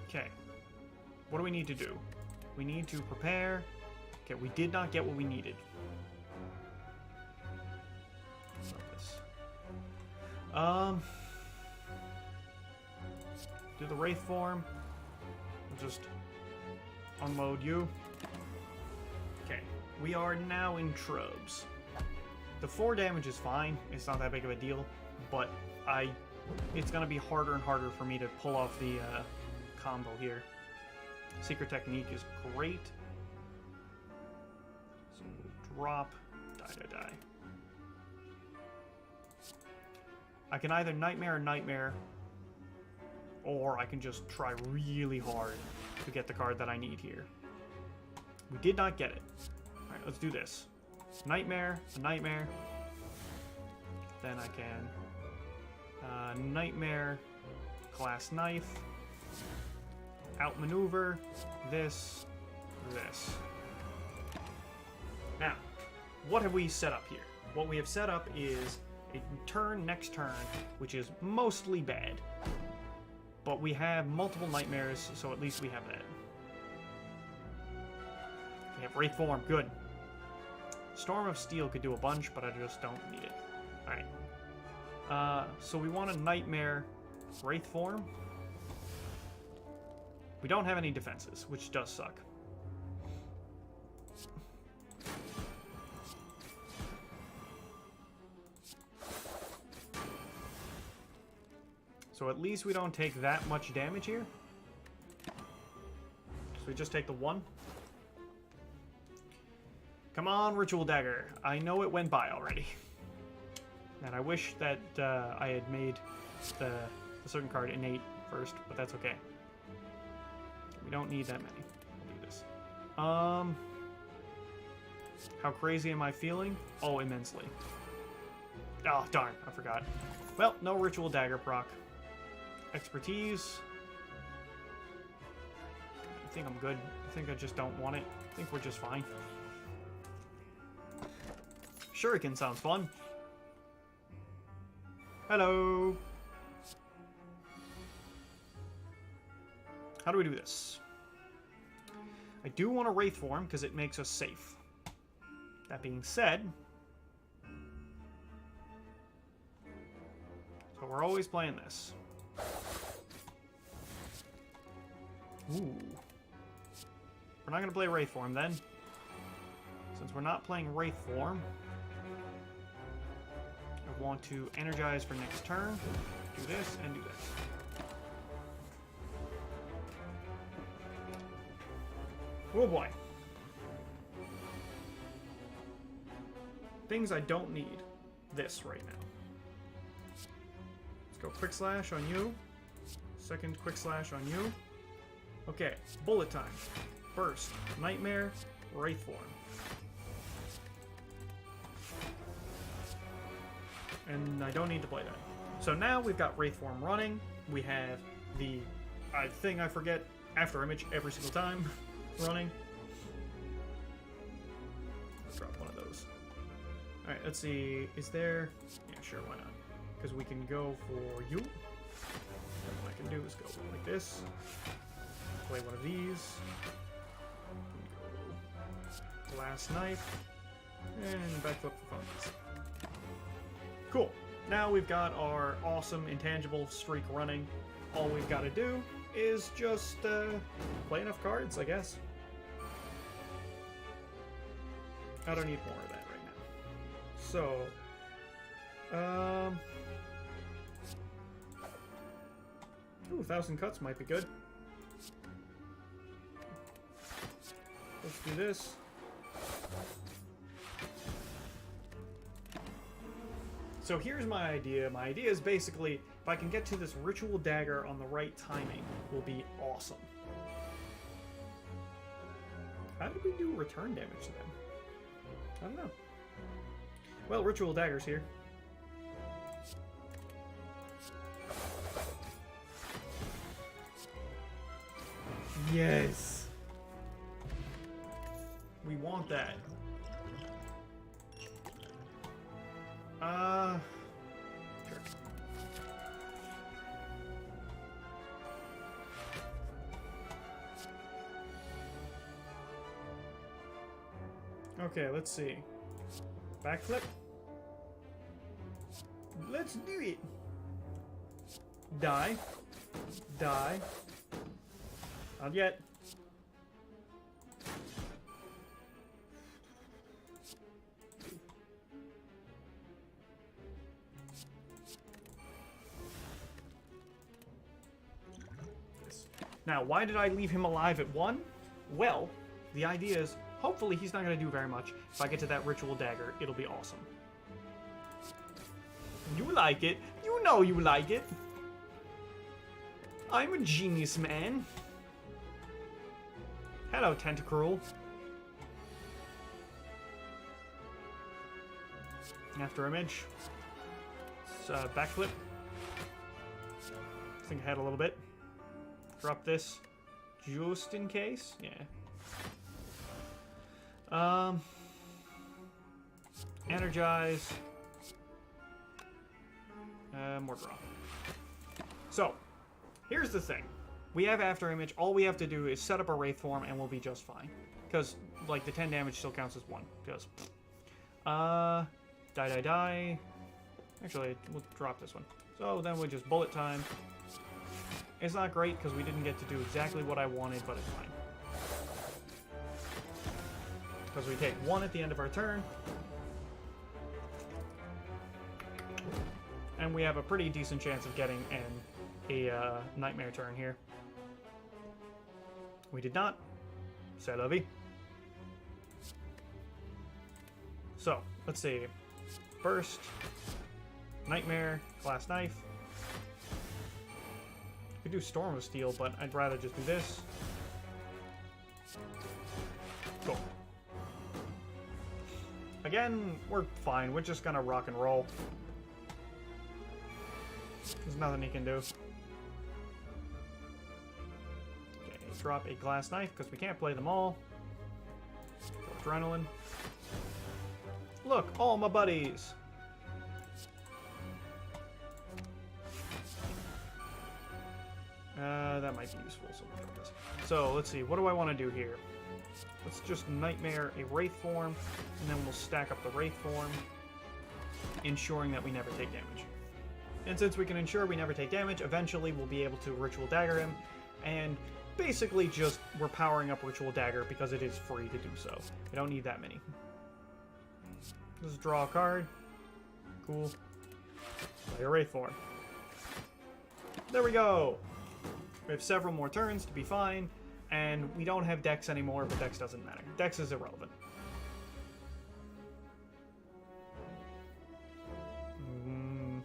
Okay. What do we need to do? We need to prepare. Okay, we did not get what we needed. Love this. Do the Wraith form. Just unload you. Okay, we are now in Trubs. The 4 damage is fine. It's not that big of a deal, but it's gonna be harder and harder for me to pull off the combo here. Secret Technique is great. So we'll drop, die. I can either Nightmare or Nightmare, or I can just try really hard to get the card that I need here. We did not get it. Alright, let's do this. Nightmare, a Nightmare. Then I can Nightmare, Glass Knife, outmaneuver, this. Now, what have we set up here? What we have set up is a turn next turn, which is mostly bad. But we have multiple Nightmares, so at least we have that. We have Wraith Form, good. Storm of Steel could do a bunch, but I just don't need it. Alright. So we want a Nightmare Wraith Form. We don't have any defenses, which does suck. So at least we don't take that much damage here. So we just take the 1. Come on, Ritual Dagger. I know it went by already. And I wish that I had made the certain card innate first, but that's okay. We don't need that many. We'll do this. How crazy am I feeling? Oh, immensely. Oh, darn. I forgot. Well, no Ritual Dagger proc. Expertise. I think I'm good. I think I just don't want it. I think we're just fine. Shuriken sounds fun. Hello. How do we do this? I do want a Wraith form because it makes us safe. That being said, so we're always playing this. Ooh. We're not going to play Wraith form then. Since we're not playing Wraith form, I want to energize for next turn. Do this and do this. Oh boy. Things I don't need. This right now. Let's go Quick Slash on you. Second Quick Slash on you. Okay, bullet time. First, Nightmare, Wraith form. And I don't need to play that. So now we've got Wraith form running. We have the thing I forget after image every single time running. Let's drop one of those. Alright, let's see. Is there... Yeah, sure, why not? Because we can go for you. What I can do is go like this. Play one of these. Go Glass Knife. And backflip for funds. Cool. Now we've got our awesome intangible streak running. All we've got to do is just play enough cards, I guess. I don't need more of that right now. So, ooh, 1,000 cuts might be good. Let's do this. So here's my idea. My idea is basically, if I can get to this Ritual Dagger on the right timing, will be awesome. How did we do return damage to them? I don't know. Well, Ritual Dagger's here. Yes! We want that. Sure. Okay, let's see. Backflip. Let's do it. Die. Die. Not yet. Now, why did I leave him alive at 1? Well, the idea is, hopefully he's not going to do very much. If I get to that Ritual Dagger, it'll be awesome. You like it. You know you like it. I'm a genius, man. Hello, Tentacruel. After image. Backflip. Think ahead a little bit. Drop this just in case. Yeah. Energize. More draw. So, here's the thing. We have After Image. All we have to do is set up a Wraith form and we'll be just fine. Because, like, the 10 damage still counts as 1. Because, die. Actually, we'll drop this one. So then we just bullet time. It's not great because we didn't get to do exactly what I wanted, but it's fine. Because we take 1 at the end of our turn. And we have a pretty decent chance of getting a Nightmare turn here. We did not. C'est la vie. So, let's see. Burst. Nightmare. Glass Knife. Could do Storm of Steel, but I'd rather just do this. Cool. Again, we're fine. We're just gonna rock and roll. There's nothing he can do. Okay, drop a Glass Knife, because we can't play them all. Adrenaline. Look, all my buddies! That might be useful. So, let's see. What do I want to do here? Let's just Nightmare a Wraith form, and then we'll stack up the Wraith form, ensuring that we never take damage. And since we can ensure we never take damage, eventually we'll be able to Ritual Dagger him, and basically just we're powering up Ritual Dagger because it is free to do so. We don't need that many. Just draw a card. Cool. Play a Wraith form. There we go! We have several more turns to be fine, and we don't have Dex anymore, but Dex doesn't matter. Dex is irrelevant. Done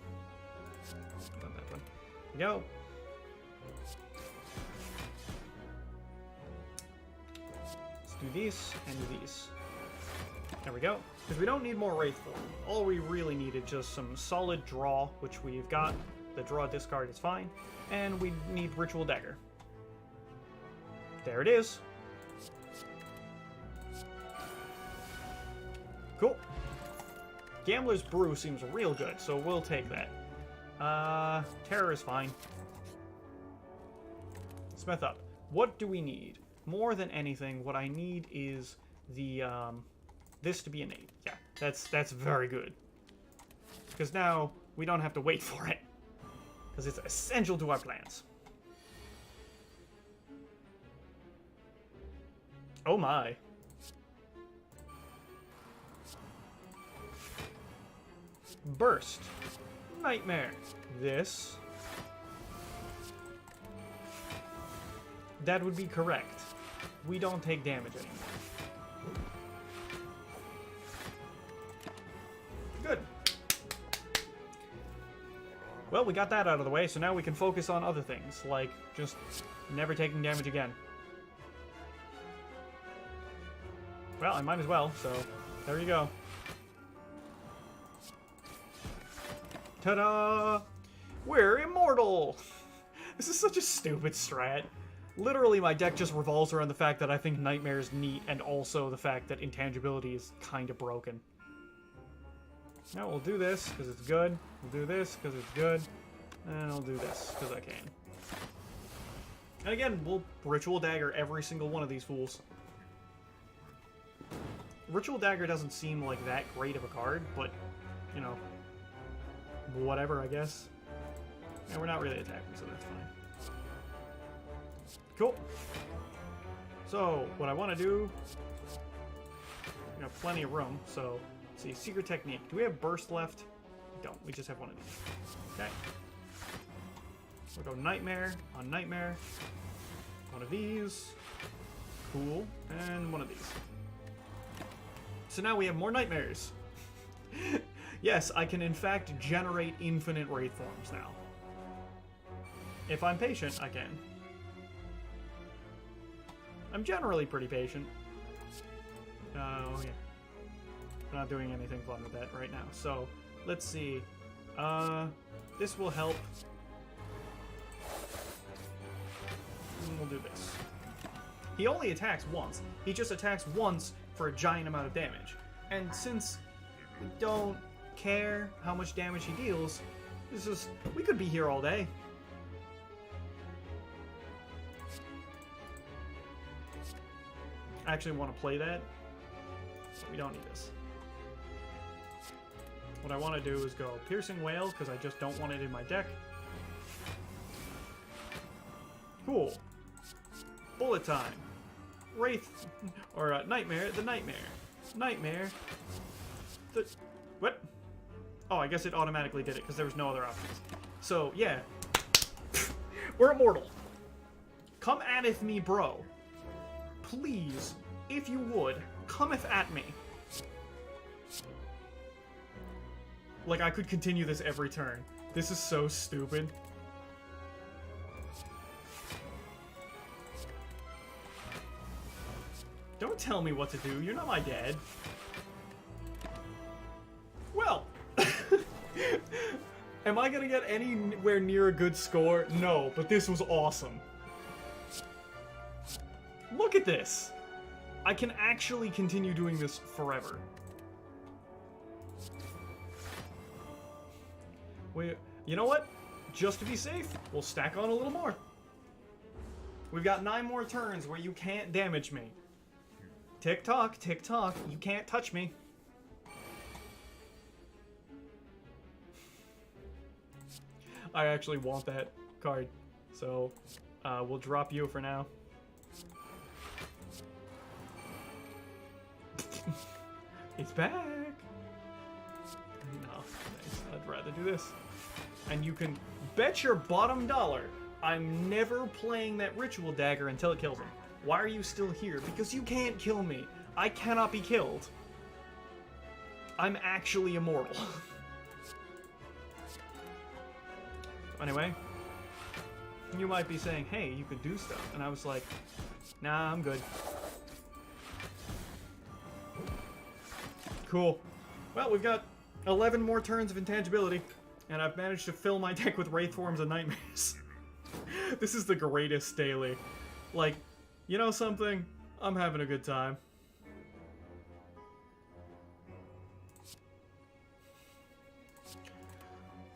that one. There we go. Let's do these and do these. There we go. Because we don't need more Wraith form. All we really need is just some solid draw, which we've got. The draw discard is fine. And we need Ritual Dagger. There it is. Cool. Gambler's Brew seems real good, so we'll take that. Terror is fine. Smith up. What do we need? More than anything, what I need is the, this to be an 8. Yeah, that's very good. Because now we don't have to wait for it. Because it's essential to our plans. Oh my. Burst. Nightmare. This. That would be correct. We don't take damage anymore. Good. Well, we got that out of the way, so now we can focus on other things, like just never taking damage again. Well, I might as well, so there you go. Ta-da! We're immortal! This is such a stupid strat. Literally, my deck just revolves around the fact that I think Nightmare is neat, and also the fact that Intangibility is kind of broken. Now we'll do this, because it's good. We'll do this, because it's good. And I'll do this, because I can. And again, we'll Ritual Dagger every single one of these fools. Ritual Dagger doesn't seem like that great of a card, but, you know, whatever, I guess. And we're not really attacking, so that's fine. Cool. So, what I want to do... We have plenty of room, so... Let's see, secret technique. Do we have burst left? We don't. We just have one of these. Okay. We'll go Nightmare on Nightmare. One of these. Cool. And one of these. So now we have more Nightmares. Yes, I can in fact generate infinite Wraith forms now. If I'm patient, I can. I'm generally pretty patient. Oh, yeah. I'm not doing anything fun with that right now. So, let's see. This will help. And we'll do this. He only attacks once. He just attacks once for a giant amount of damage. And since we don't care how much damage he deals, this is... We could be here all day. I actually want to play that, but we don't need this. What I want to do is go Piercing Wail, because I just don't want it in my deck. Cool. Bullet time. Wraith, or Nightmare, the Nightmare. Nightmare. The... What? Oh, I guess it automatically did it, because there was no other options. So, yeah. We're immortal. Come at'th me, bro. Please, if you would, cometh at me. Like, I could continue this every turn. This is so stupid. Don't tell me what to do. You're not my dad. Well. Am I gonna get anywhere near a good score? No, but this was awesome. Look at this! I can actually continue doing this forever. You know what? Just to be safe, we'll stack on a little more. We've got 9 more turns where you can't damage me. Tick-tock, tick-tock, you can't touch me. I actually want that card, so we'll drop you for now. It's back! No, thanks. I'd rather do this. And you can bet your bottom dollar I'm never playing that Ritual Dagger until it kills him. Why are you still here? Because you can't kill me. I cannot be killed. I'm actually immortal. Anyway, you might be saying, hey, you could do stuff. And I was like, nah, I'm good. Cool. Well, we've got 11 more turns of Intangibility, and I've managed to fill my deck with Wraith Forms and Nightmares. This is the greatest daily. Like, you know something? I'm having a good time.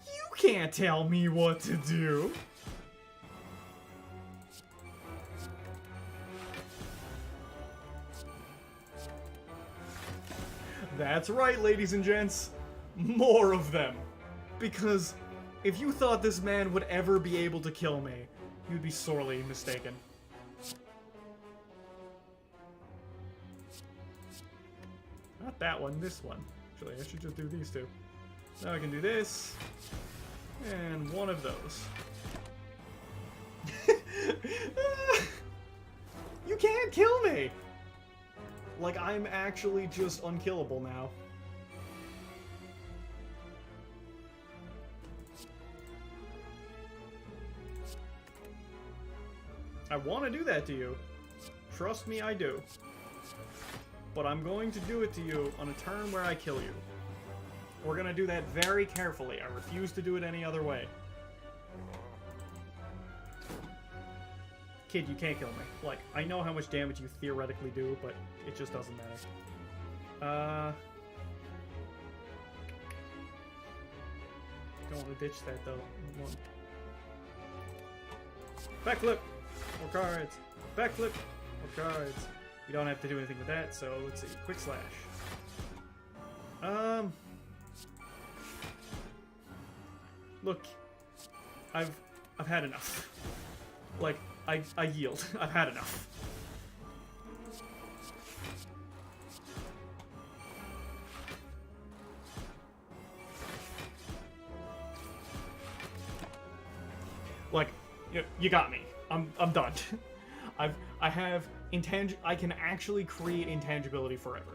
You can't tell me what to do! That's right, ladies and gents. More of them. Because if you thought this man would ever be able to kill me, you'd be sorely mistaken. Not that one, this one. Actually, I should just do these two. Now I can do this, and one of those. You can't kill me! Like, I'm actually just unkillable now. I want to do that to you. Trust me, I do. But I'm going to do it to you on a turn where I kill you. We're going to do that very carefully. I refuse to do it any other way. Kid, you can't kill me. Like, I know how much damage you theoretically do, but it just doesn't matter. Don't want to ditch that, though. Backflip! More cards. Backflip! More cards. You don't have to do anything with that, so let's see. Quick slash. Look. I've had enough. Like, I yield. I've had enough. Like, you got me. I'm done. I have I can actually create intangibility forever.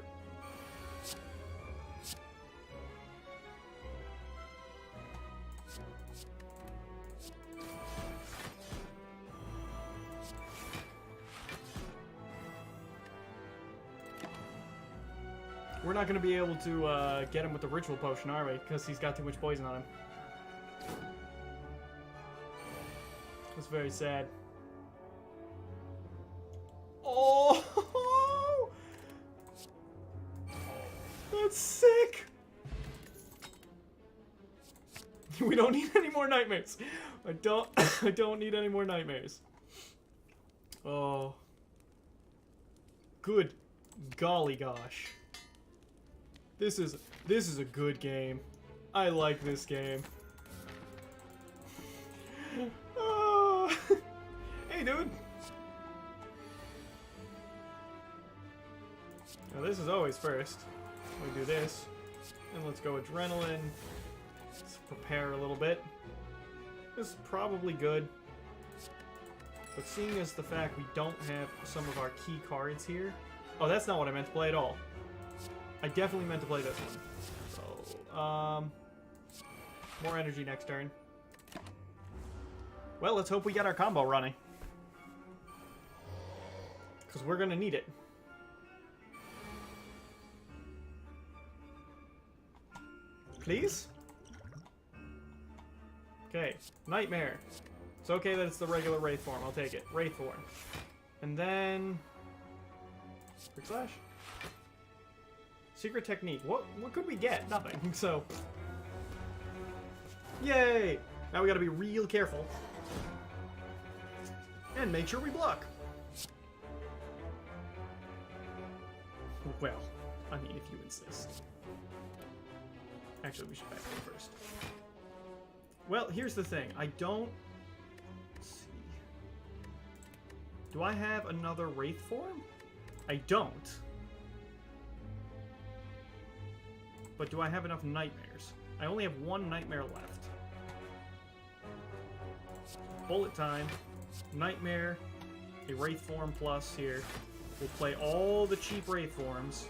We're not going to be able to get him with the ritual potion, are we? Because he's got too much poison on him. That's very sad. Oh! That's sick! We don't need any more nightmares. I don't need any more nightmares. Oh. Good golly gosh. This is a good game. I like this game. Oh. Hey, dude. Now this is always first. We do this, and let's go adrenaline. Let's prepare a little bit. This is probably good, but seeing as the fact we don't have some of our key cards here. Oh, that's not what I meant to play at all. I definitely meant to play this one. So, more energy next turn. Well, let's hope we get our combo running. Because we're going to need it. Please? Okay, Nightmare. It's okay that it's the regular Wraith form. I'll take it. Wraith form. And then... Quick Slash? Secret technique. What could we get? Nothing. So... Yay! Now we gotta be real careful. And make sure we block. Well, I mean, if you insist. Actually, we should back up first. Well, here's the thing. I don't... Let's see. Do I have another Wraith form? I don't. But do I have enough nightmares? I only have one nightmare left. Bullet time. Nightmare. A Wraith form plus here. We'll play all the cheap Wraith forms.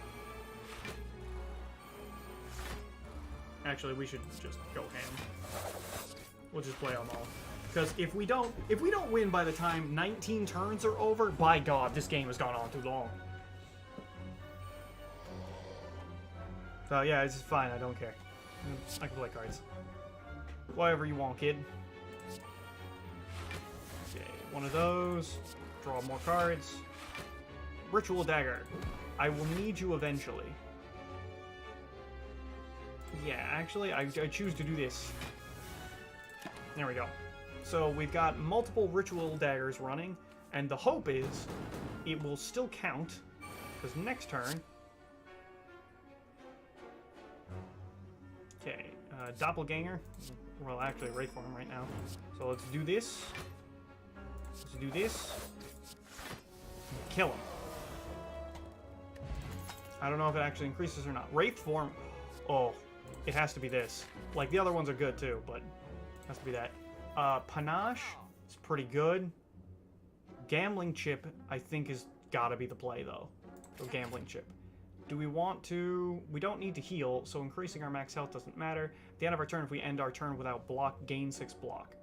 Actually, we should just go ham. We'll just play them all. Because if we don't win by the time 19 turns are over, by God, this game has gone on too long. So yeah, it's fine. I don't care. I can play cards. Whatever you want, kid. Okay, one of those. Draw more cards. Ritual Dagger. I will need you eventually. Yeah, actually, I choose to do this. There we go. So we've got multiple Ritual Daggers running, and the hope is it will still count, because next turn... Okay, Doppelganger. Well, actually, Wraith form right now. So let's do this. Let's do this. Kill him. I don't know if it actually increases or not. Wraith form... Oh, it has to be this. Like, the other ones are good too, but it has to be that. Panache is pretty good. Gambling Chip, I think, is gotta be the play, though. So Gambling Chip. Do we want to... We don't need to heal, so increasing our max health doesn't matter. At the end of our turn, if we end our turn without block, gain 6 block.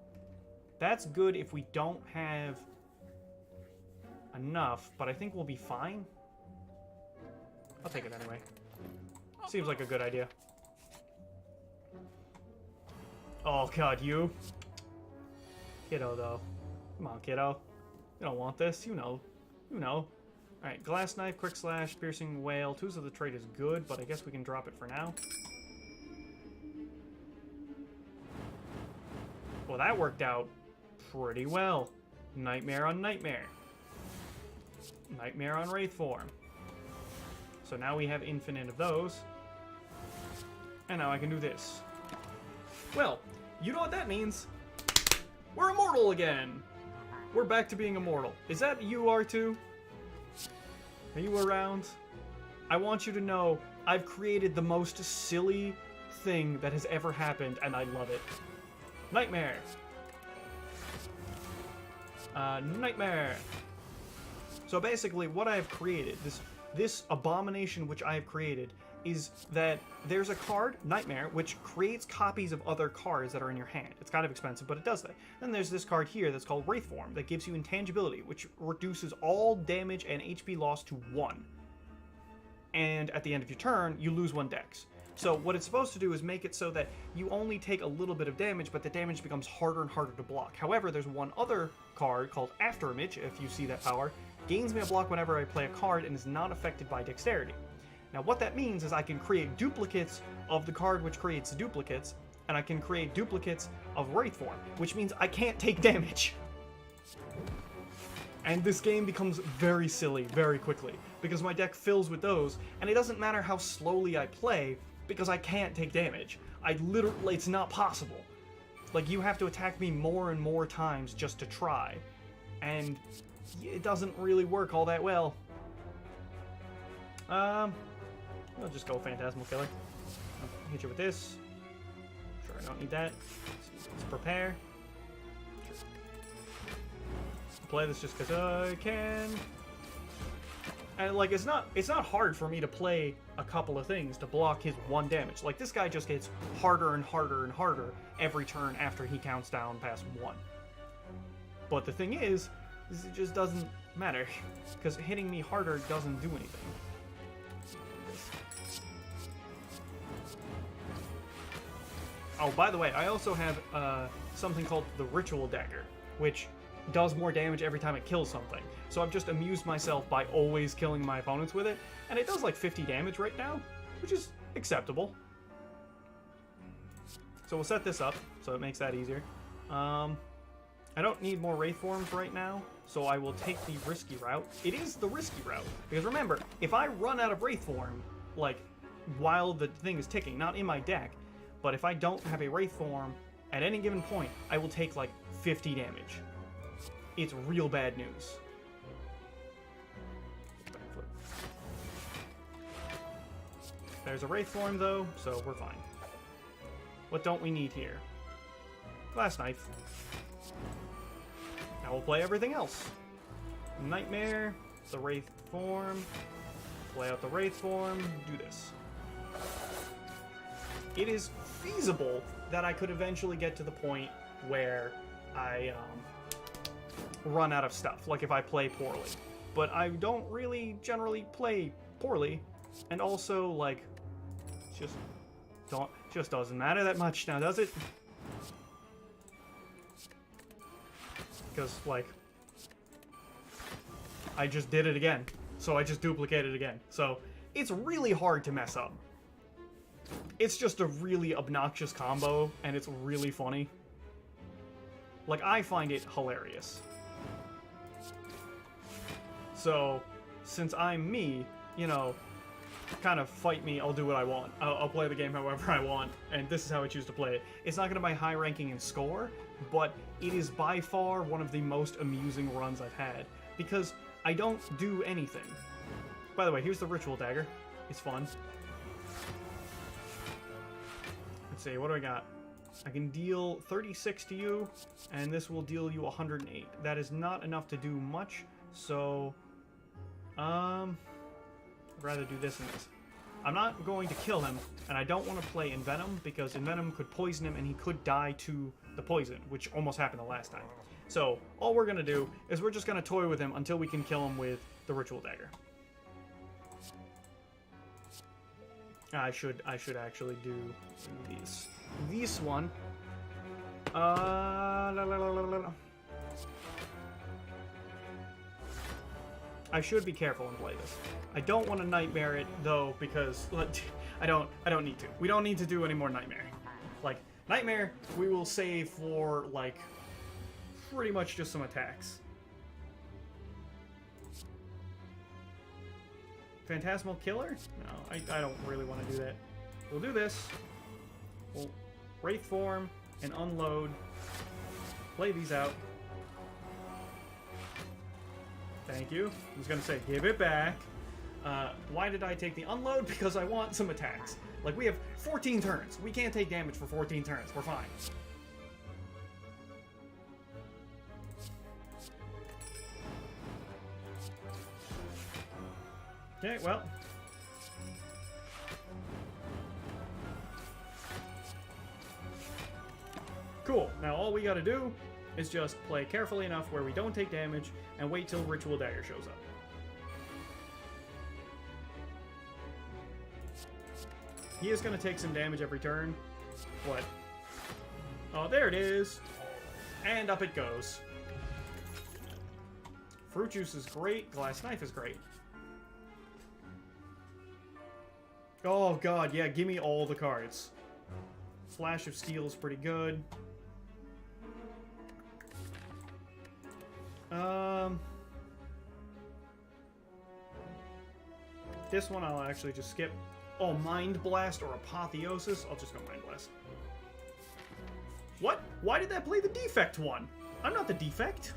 That's good if we don't have enough, but I think we'll be fine. I'll take it anyway. Seems like a good idea. Oh, God, you. Kiddo, though. Come on, kiddo. You don't want this. You know. You know. Alright, Glass Knife, Quick Slash, Piercing Whale. Twos of the trait is good, but I guess we can drop it for now. Well, that worked out pretty well. Nightmare on Nightmare. Nightmare on Wraith form. So now we have infinite of those. And now I can do this. Well, you know what that means. We're immortal again! We're back to being immortal. Is that you, R2? Are you around? I want you to know I've created the most silly thing that has ever happened, and I love it. Nightmare! Nightmare! So basically, what I have created, this abomination which I have created, is that there's a card, Nightmare, which creates copies of other cards that are in your hand. It's kind of expensive, but it does that. Then there's this card here that's called Wraithform that gives you Intangibility, which reduces all damage and HP loss to 1. And at the end of your turn, you lose 1 dex. So what it's supposed to do is make it so that you only take a little bit of damage, but the damage becomes harder and harder to block. However, there's one other card called Afterimage, if you see that power, gains me a block whenever I play a card and is not affected by dexterity. Now what that means is I can create duplicates of the card which creates duplicates, and I can create duplicates of Wraithform, which means I can't take damage. And this game becomes very silly very quickly, because my deck fills with those, and it doesn't matter how slowly I play, because I can't take damage. It's not possible. Like, you have to attack me more and more times just to try, and it doesn't really work all that well. I'll just go Phantasmal Killer. I'll hit you with this. Sure, I don't need that. Let's prepare. Play this just because I can. And like, it's not hard for me to play a couple of things to block his 1 damage. Like, this guy just gets harder and harder and harder every turn after he counts down past 1. But the thing is it just doesn't matter, because hitting me harder doesn't do anything. Oh, by the way, I also have something called the Ritual Dagger, which does more damage every time it kills something. So I've just amused myself by always killing my opponents with it, and it does like 50 damage right now, which is acceptable. So we'll set this up, so it makes that easier. I don't need more Wraithforms right now, so I will take the risky route. It is the risky route, because remember, if I run out of Wraithform, like, while the thing is ticking, not in my deck, but if I don't have a Wraithform, at any given point, I will take like 50 damage. It's real bad news. There's a Wraithform though, so we're fine. What don't we need here? Glass Knife. Now we'll play everything else. Nightmare, the Wraithform, play out the Wraithform, do this. It is feasible that I could eventually get to the point where I run out of stuff, like if I play poorly. But I don't really generally play poorly, and also, like, just doesn't matter that much now, does it? Because, like, I just did it again, so I just duplicated it again. So it's really hard to mess up. It's just a really obnoxious combo, and it's really funny. Like, I find it hilarious. So, since I'm me, you know, kind of fight me, I'll do what I want. I'll play the game however I want, and this is how I choose to play it. It's not going to be high ranking in score, but it is by far one of the most amusing runs I've had, because I don't do anything. By the way, here's the Ritual Dagger. It's fun. Let's see, what do I got? I can deal 36 to you, and this will deal you 108. That is not enough to do much, so I'd rather do this and this. I'm not going to kill him, and I don't want to play Envenom, because Envenom could poison him and he could die to the poison, which almost happened the last time. So all we're going to do is we're just going to toy with him until we can kill him with the Ritual Dagger. I should actually do this one. I should be careful and play this. I don't want to Nightmare it though, because I don't need to. We don't need to do any more Nightmare. Like, Nightmare we will save for, like, pretty much just some attacks. Phantasmal Killer? No, I don't really want to do that. We'll do this. We'll Wraithform and unload. play these out. Thank you. I was gonna say, give it back. Why did I take the unload? Because I want some attacks. Like, we have 14 turns. We can't take damage for 14 turns. We're fine. Okay, well. Cool. Now all we gotta do is just play carefully enough where we don't take damage and wait till Ritual Dagger shows up. He is going to take some damage every turn. What? Oh, there it is. And up it goes. Fruit Juice is great. Glass Knife is great. Oh, God. Yeah, give me all the cards. Flash of Steel is pretty good. This one I'll actually just skip. Oh, Mind Blast or Apotheosis? I'll just go Mind Blast. What? Why did that play the defect one? I'm not the defect.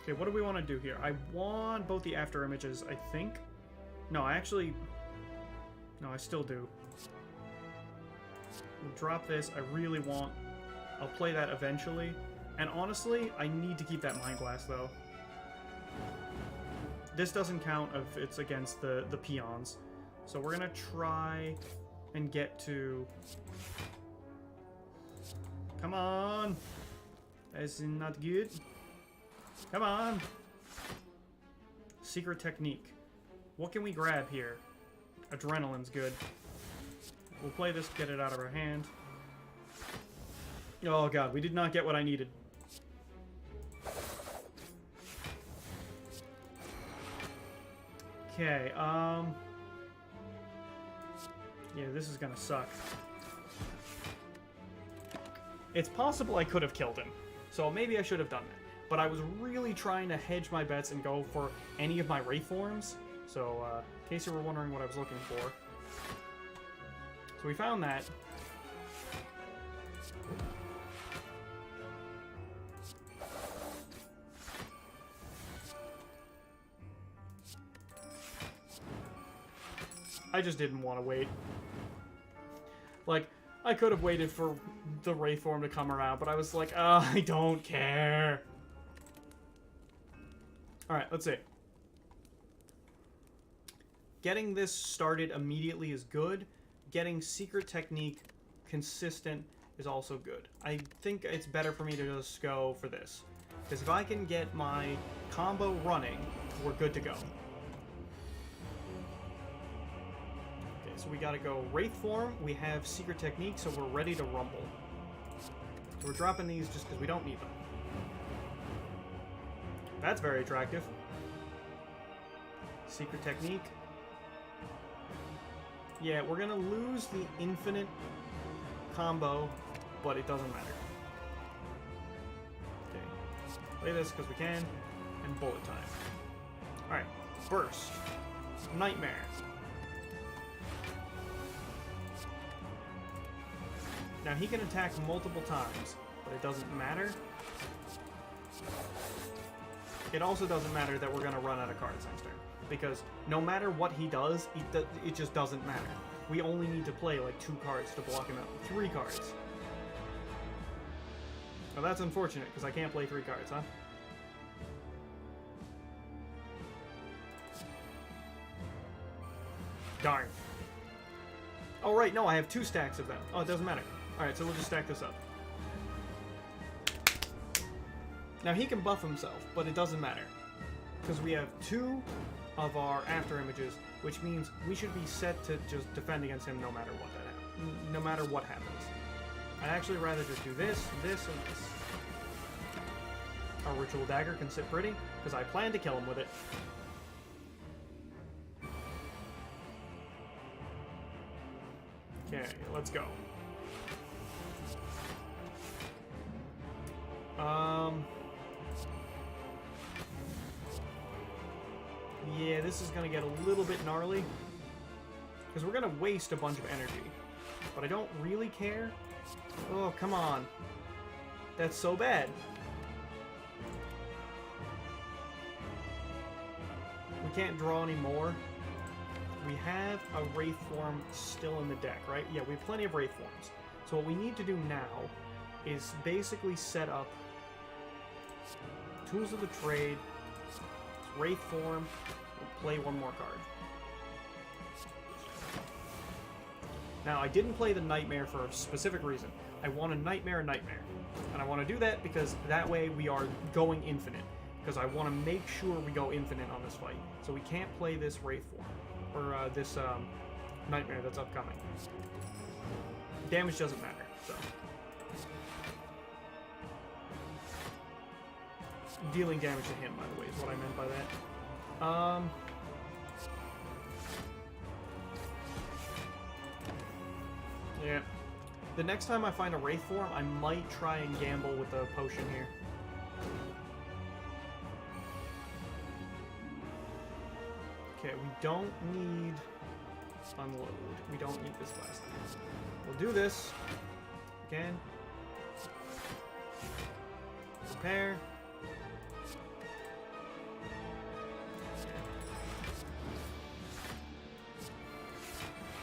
Okay, what do we want to do here? I want both the after images, I think. No, I actually... No, I still do. We'll drop this. I really want... I'll play that eventually. And honestly, I need to keep that Mind Blast, though. This doesn't count if it's against the peons. So we're going to try and get to... Come on! That's not good. Come on! Secret Technique. What can we grab here? Adrenaline's good. We'll play this, get it out of our hand. Oh god, we did not get what I needed. Okay, yeah, this is gonna suck. It's possible I could have killed him, so maybe I should have done that. But I was really trying to hedge my bets and go for any of my Wraith forms. So, in case you were wondering what I was looking for. So we found that. I just didn't want to wait. Like, I could have waited for the Wraith form to come around, but I was like, I don't care. Alright, let's see. Getting this started immediately is good. Getting Secret Technique consistent is also good. I think it's better for me to just go for this. Because if I can get my combo running, we're good to go. Okay, so we gotta go Wraith form. We have Secret Technique, so we're ready to rumble. So we're dropping these just because we don't need them. That's very attractive. Secret Technique. Yeah, we're gonna lose the infinite combo, but it doesn't matter. Okay. Play this because we can. And bullet time. Alright. Burst. Nightmare. Now he can attack multiple times, but it doesn't matter. It also doesn't matter that we're going to run out of cards next turn. Because no matter what he does, it just doesn't matter. We only need to play like 2 cards to block him out. 3 cards. Now that's unfortunate, because I can't play 3 cards, huh? Darn. Oh right, no, I have 2 stacks of them. Oh, it doesn't matter. Alright, so we'll just stack this up. Now he can buff himself, but it doesn't matter. Because we have 2 of our after images, which means we should be set to just defend against him no matter what happens. I'd actually rather just do this, this, and this. Our Ritual Dagger can sit pretty, because I plan to kill him with it. Okay, let's go. Yeah, this is going to get a little bit gnarly. Because we're going to waste a bunch of energy. but I don't really care. Oh, come on. That's so bad. We can't draw any more. We have a Wraith form still in the deck, right? Yeah, we have plenty of Wraith forms. So what we need to do now is basically set up Tools of the Trade, Wraith form, and play one more card. Now, I didn't play the Nightmare for a specific reason. I want a Nightmare. And I want to do that because that way we are going infinite. Because I want to make sure we go infinite on this fight. So we can't play this Wraith form. Or this Nightmare that's upcoming. Damage doesn't matter, so. Dealing damage to him, by the way, is what I meant by that. Yeah. The next time I find a Wraith form, I might try and gamble with the potion here. Okay, we don't need unload. We don't need this last time. We'll do this. Again. Prepare.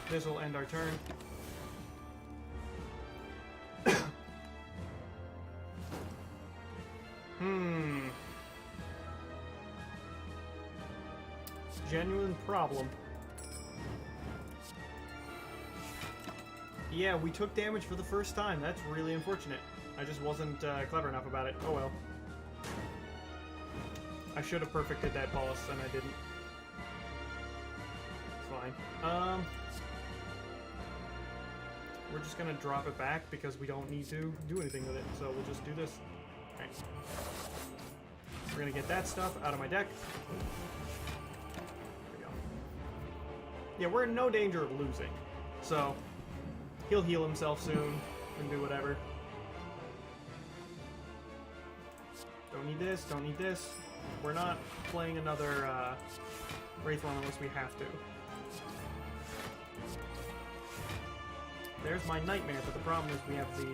This will end our turn. Genuine problem. Yeah, we took damage for the first time. That's really unfortunate. I just wasn't clever enough about it. Oh well. I should have perfected that boss, and I didn't. It's fine. We're just gonna drop it back because we don't need to do anything with it. So we'll just do this. Okay. We're gonna get that stuff out of my deck. Yeah, we're in no danger of losing. So, he'll heal himself soon and do whatever. Don't need this, don't need this. We're not playing another Wraith one unless we have to. There's my Nightmare, but the problem is we have the...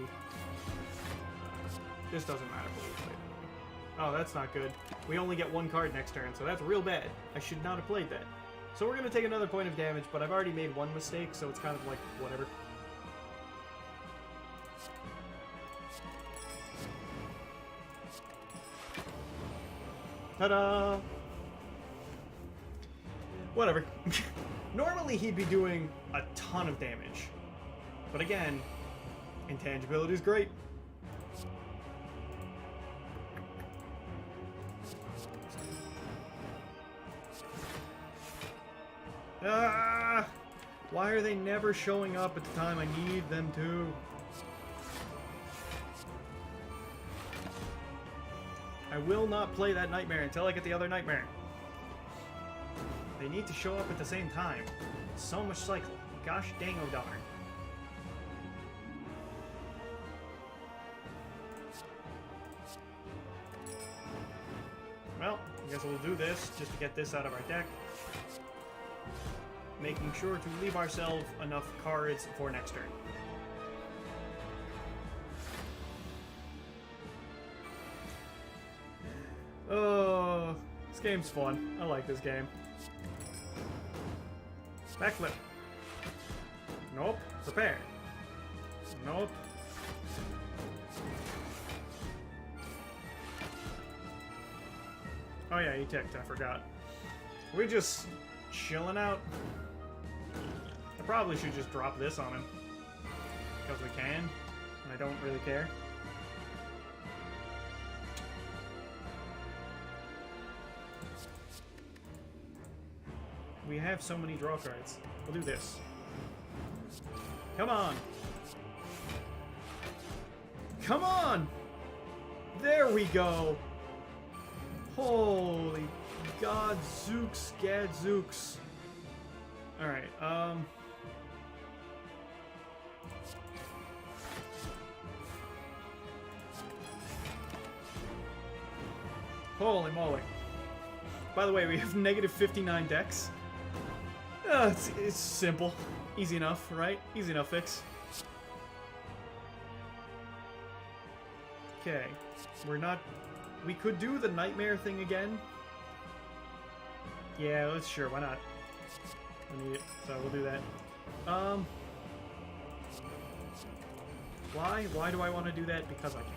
this doesn't matter what we play. Oh, that's not good. We only get one card next turn, so that's real bad. I should not have played that. So we're going to take another point of damage, but I've already made one mistake, so it's kind of like, whatever. Ta-da! Whatever. Normally he'd be doing a ton of damage. But again, Intangibility is great. Ah! Why are they never showing up at the time I need them to? I will not play that Nightmare until I get the other Nightmare. They need to show up at the same time. So much cycle. Gosh dang oh darn. Well, I guess we'll do this just to get this out of our deck. Making sure to leave ourselves enough cards for next turn. Oh, this game's fun. I like this game. Backflip. Nope. Prepare. Nope. Oh yeah, he ticked. I forgot. We're just chilling out. I probably should just drop this on him. Because we can. And I don't really care. We have so many draw cards. We'll do this. Come on! Come on! There we go! Holy God, Zooks, Gadzooks. Alright, holy moly. By the way, we have negative 59 decks. It's simple. Easy enough, right? Easy enough fix. Okay. We're not... We could do the nightmare thing again. Yeah, let's sure. Why not? I need it, so we'll do that. Why? Why do I want to do that? Because I can.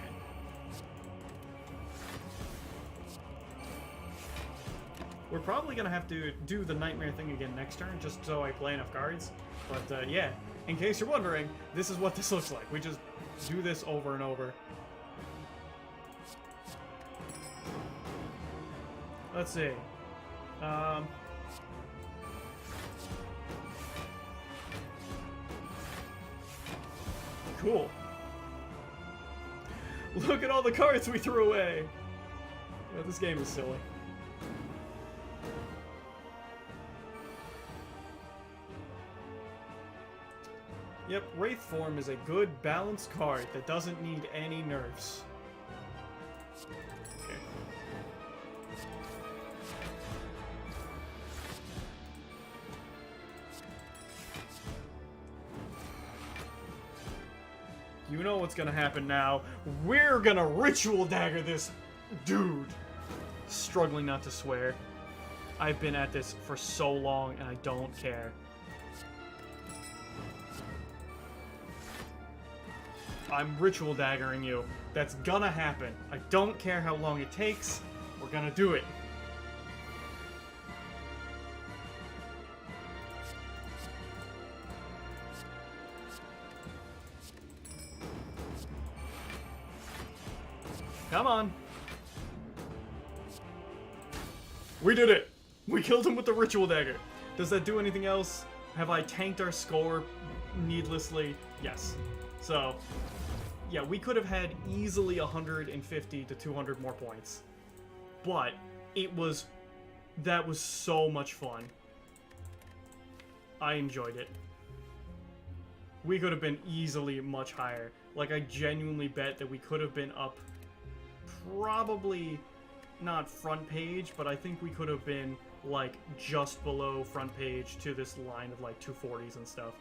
We're probably going to have to do the nightmare thing again next turn, just so I play enough cards. But, yeah, in case you're wondering, this is what this looks like. We just do this over and over. Let's see. Cool. Look at all the cards we threw away! Yeah, this game is silly. Yep, Wraith Form is a good, balanced card that doesn't need any nerfs. Okay. You know what's gonna happen now. We're gonna Ritual Dagger this dude. Struggling not to swear. I've been at this for so long and I don't care. I'm Ritual Daggering you. That's gonna happen. I don't care how long it takes. We're gonna do it. Come on. We did it. We killed him with the Ritual Dagger. Does that do anything else? Have I tanked our score needlessly? Yes. So, yeah, we could have had easily 150 to 200 more points. But that was so much fun. I enjoyed it. We could have been easily much higher. Like, I genuinely bet that we could have been up probably not front page, but I think we could have been, like, just below front page to this line of, like, 240s and stuff.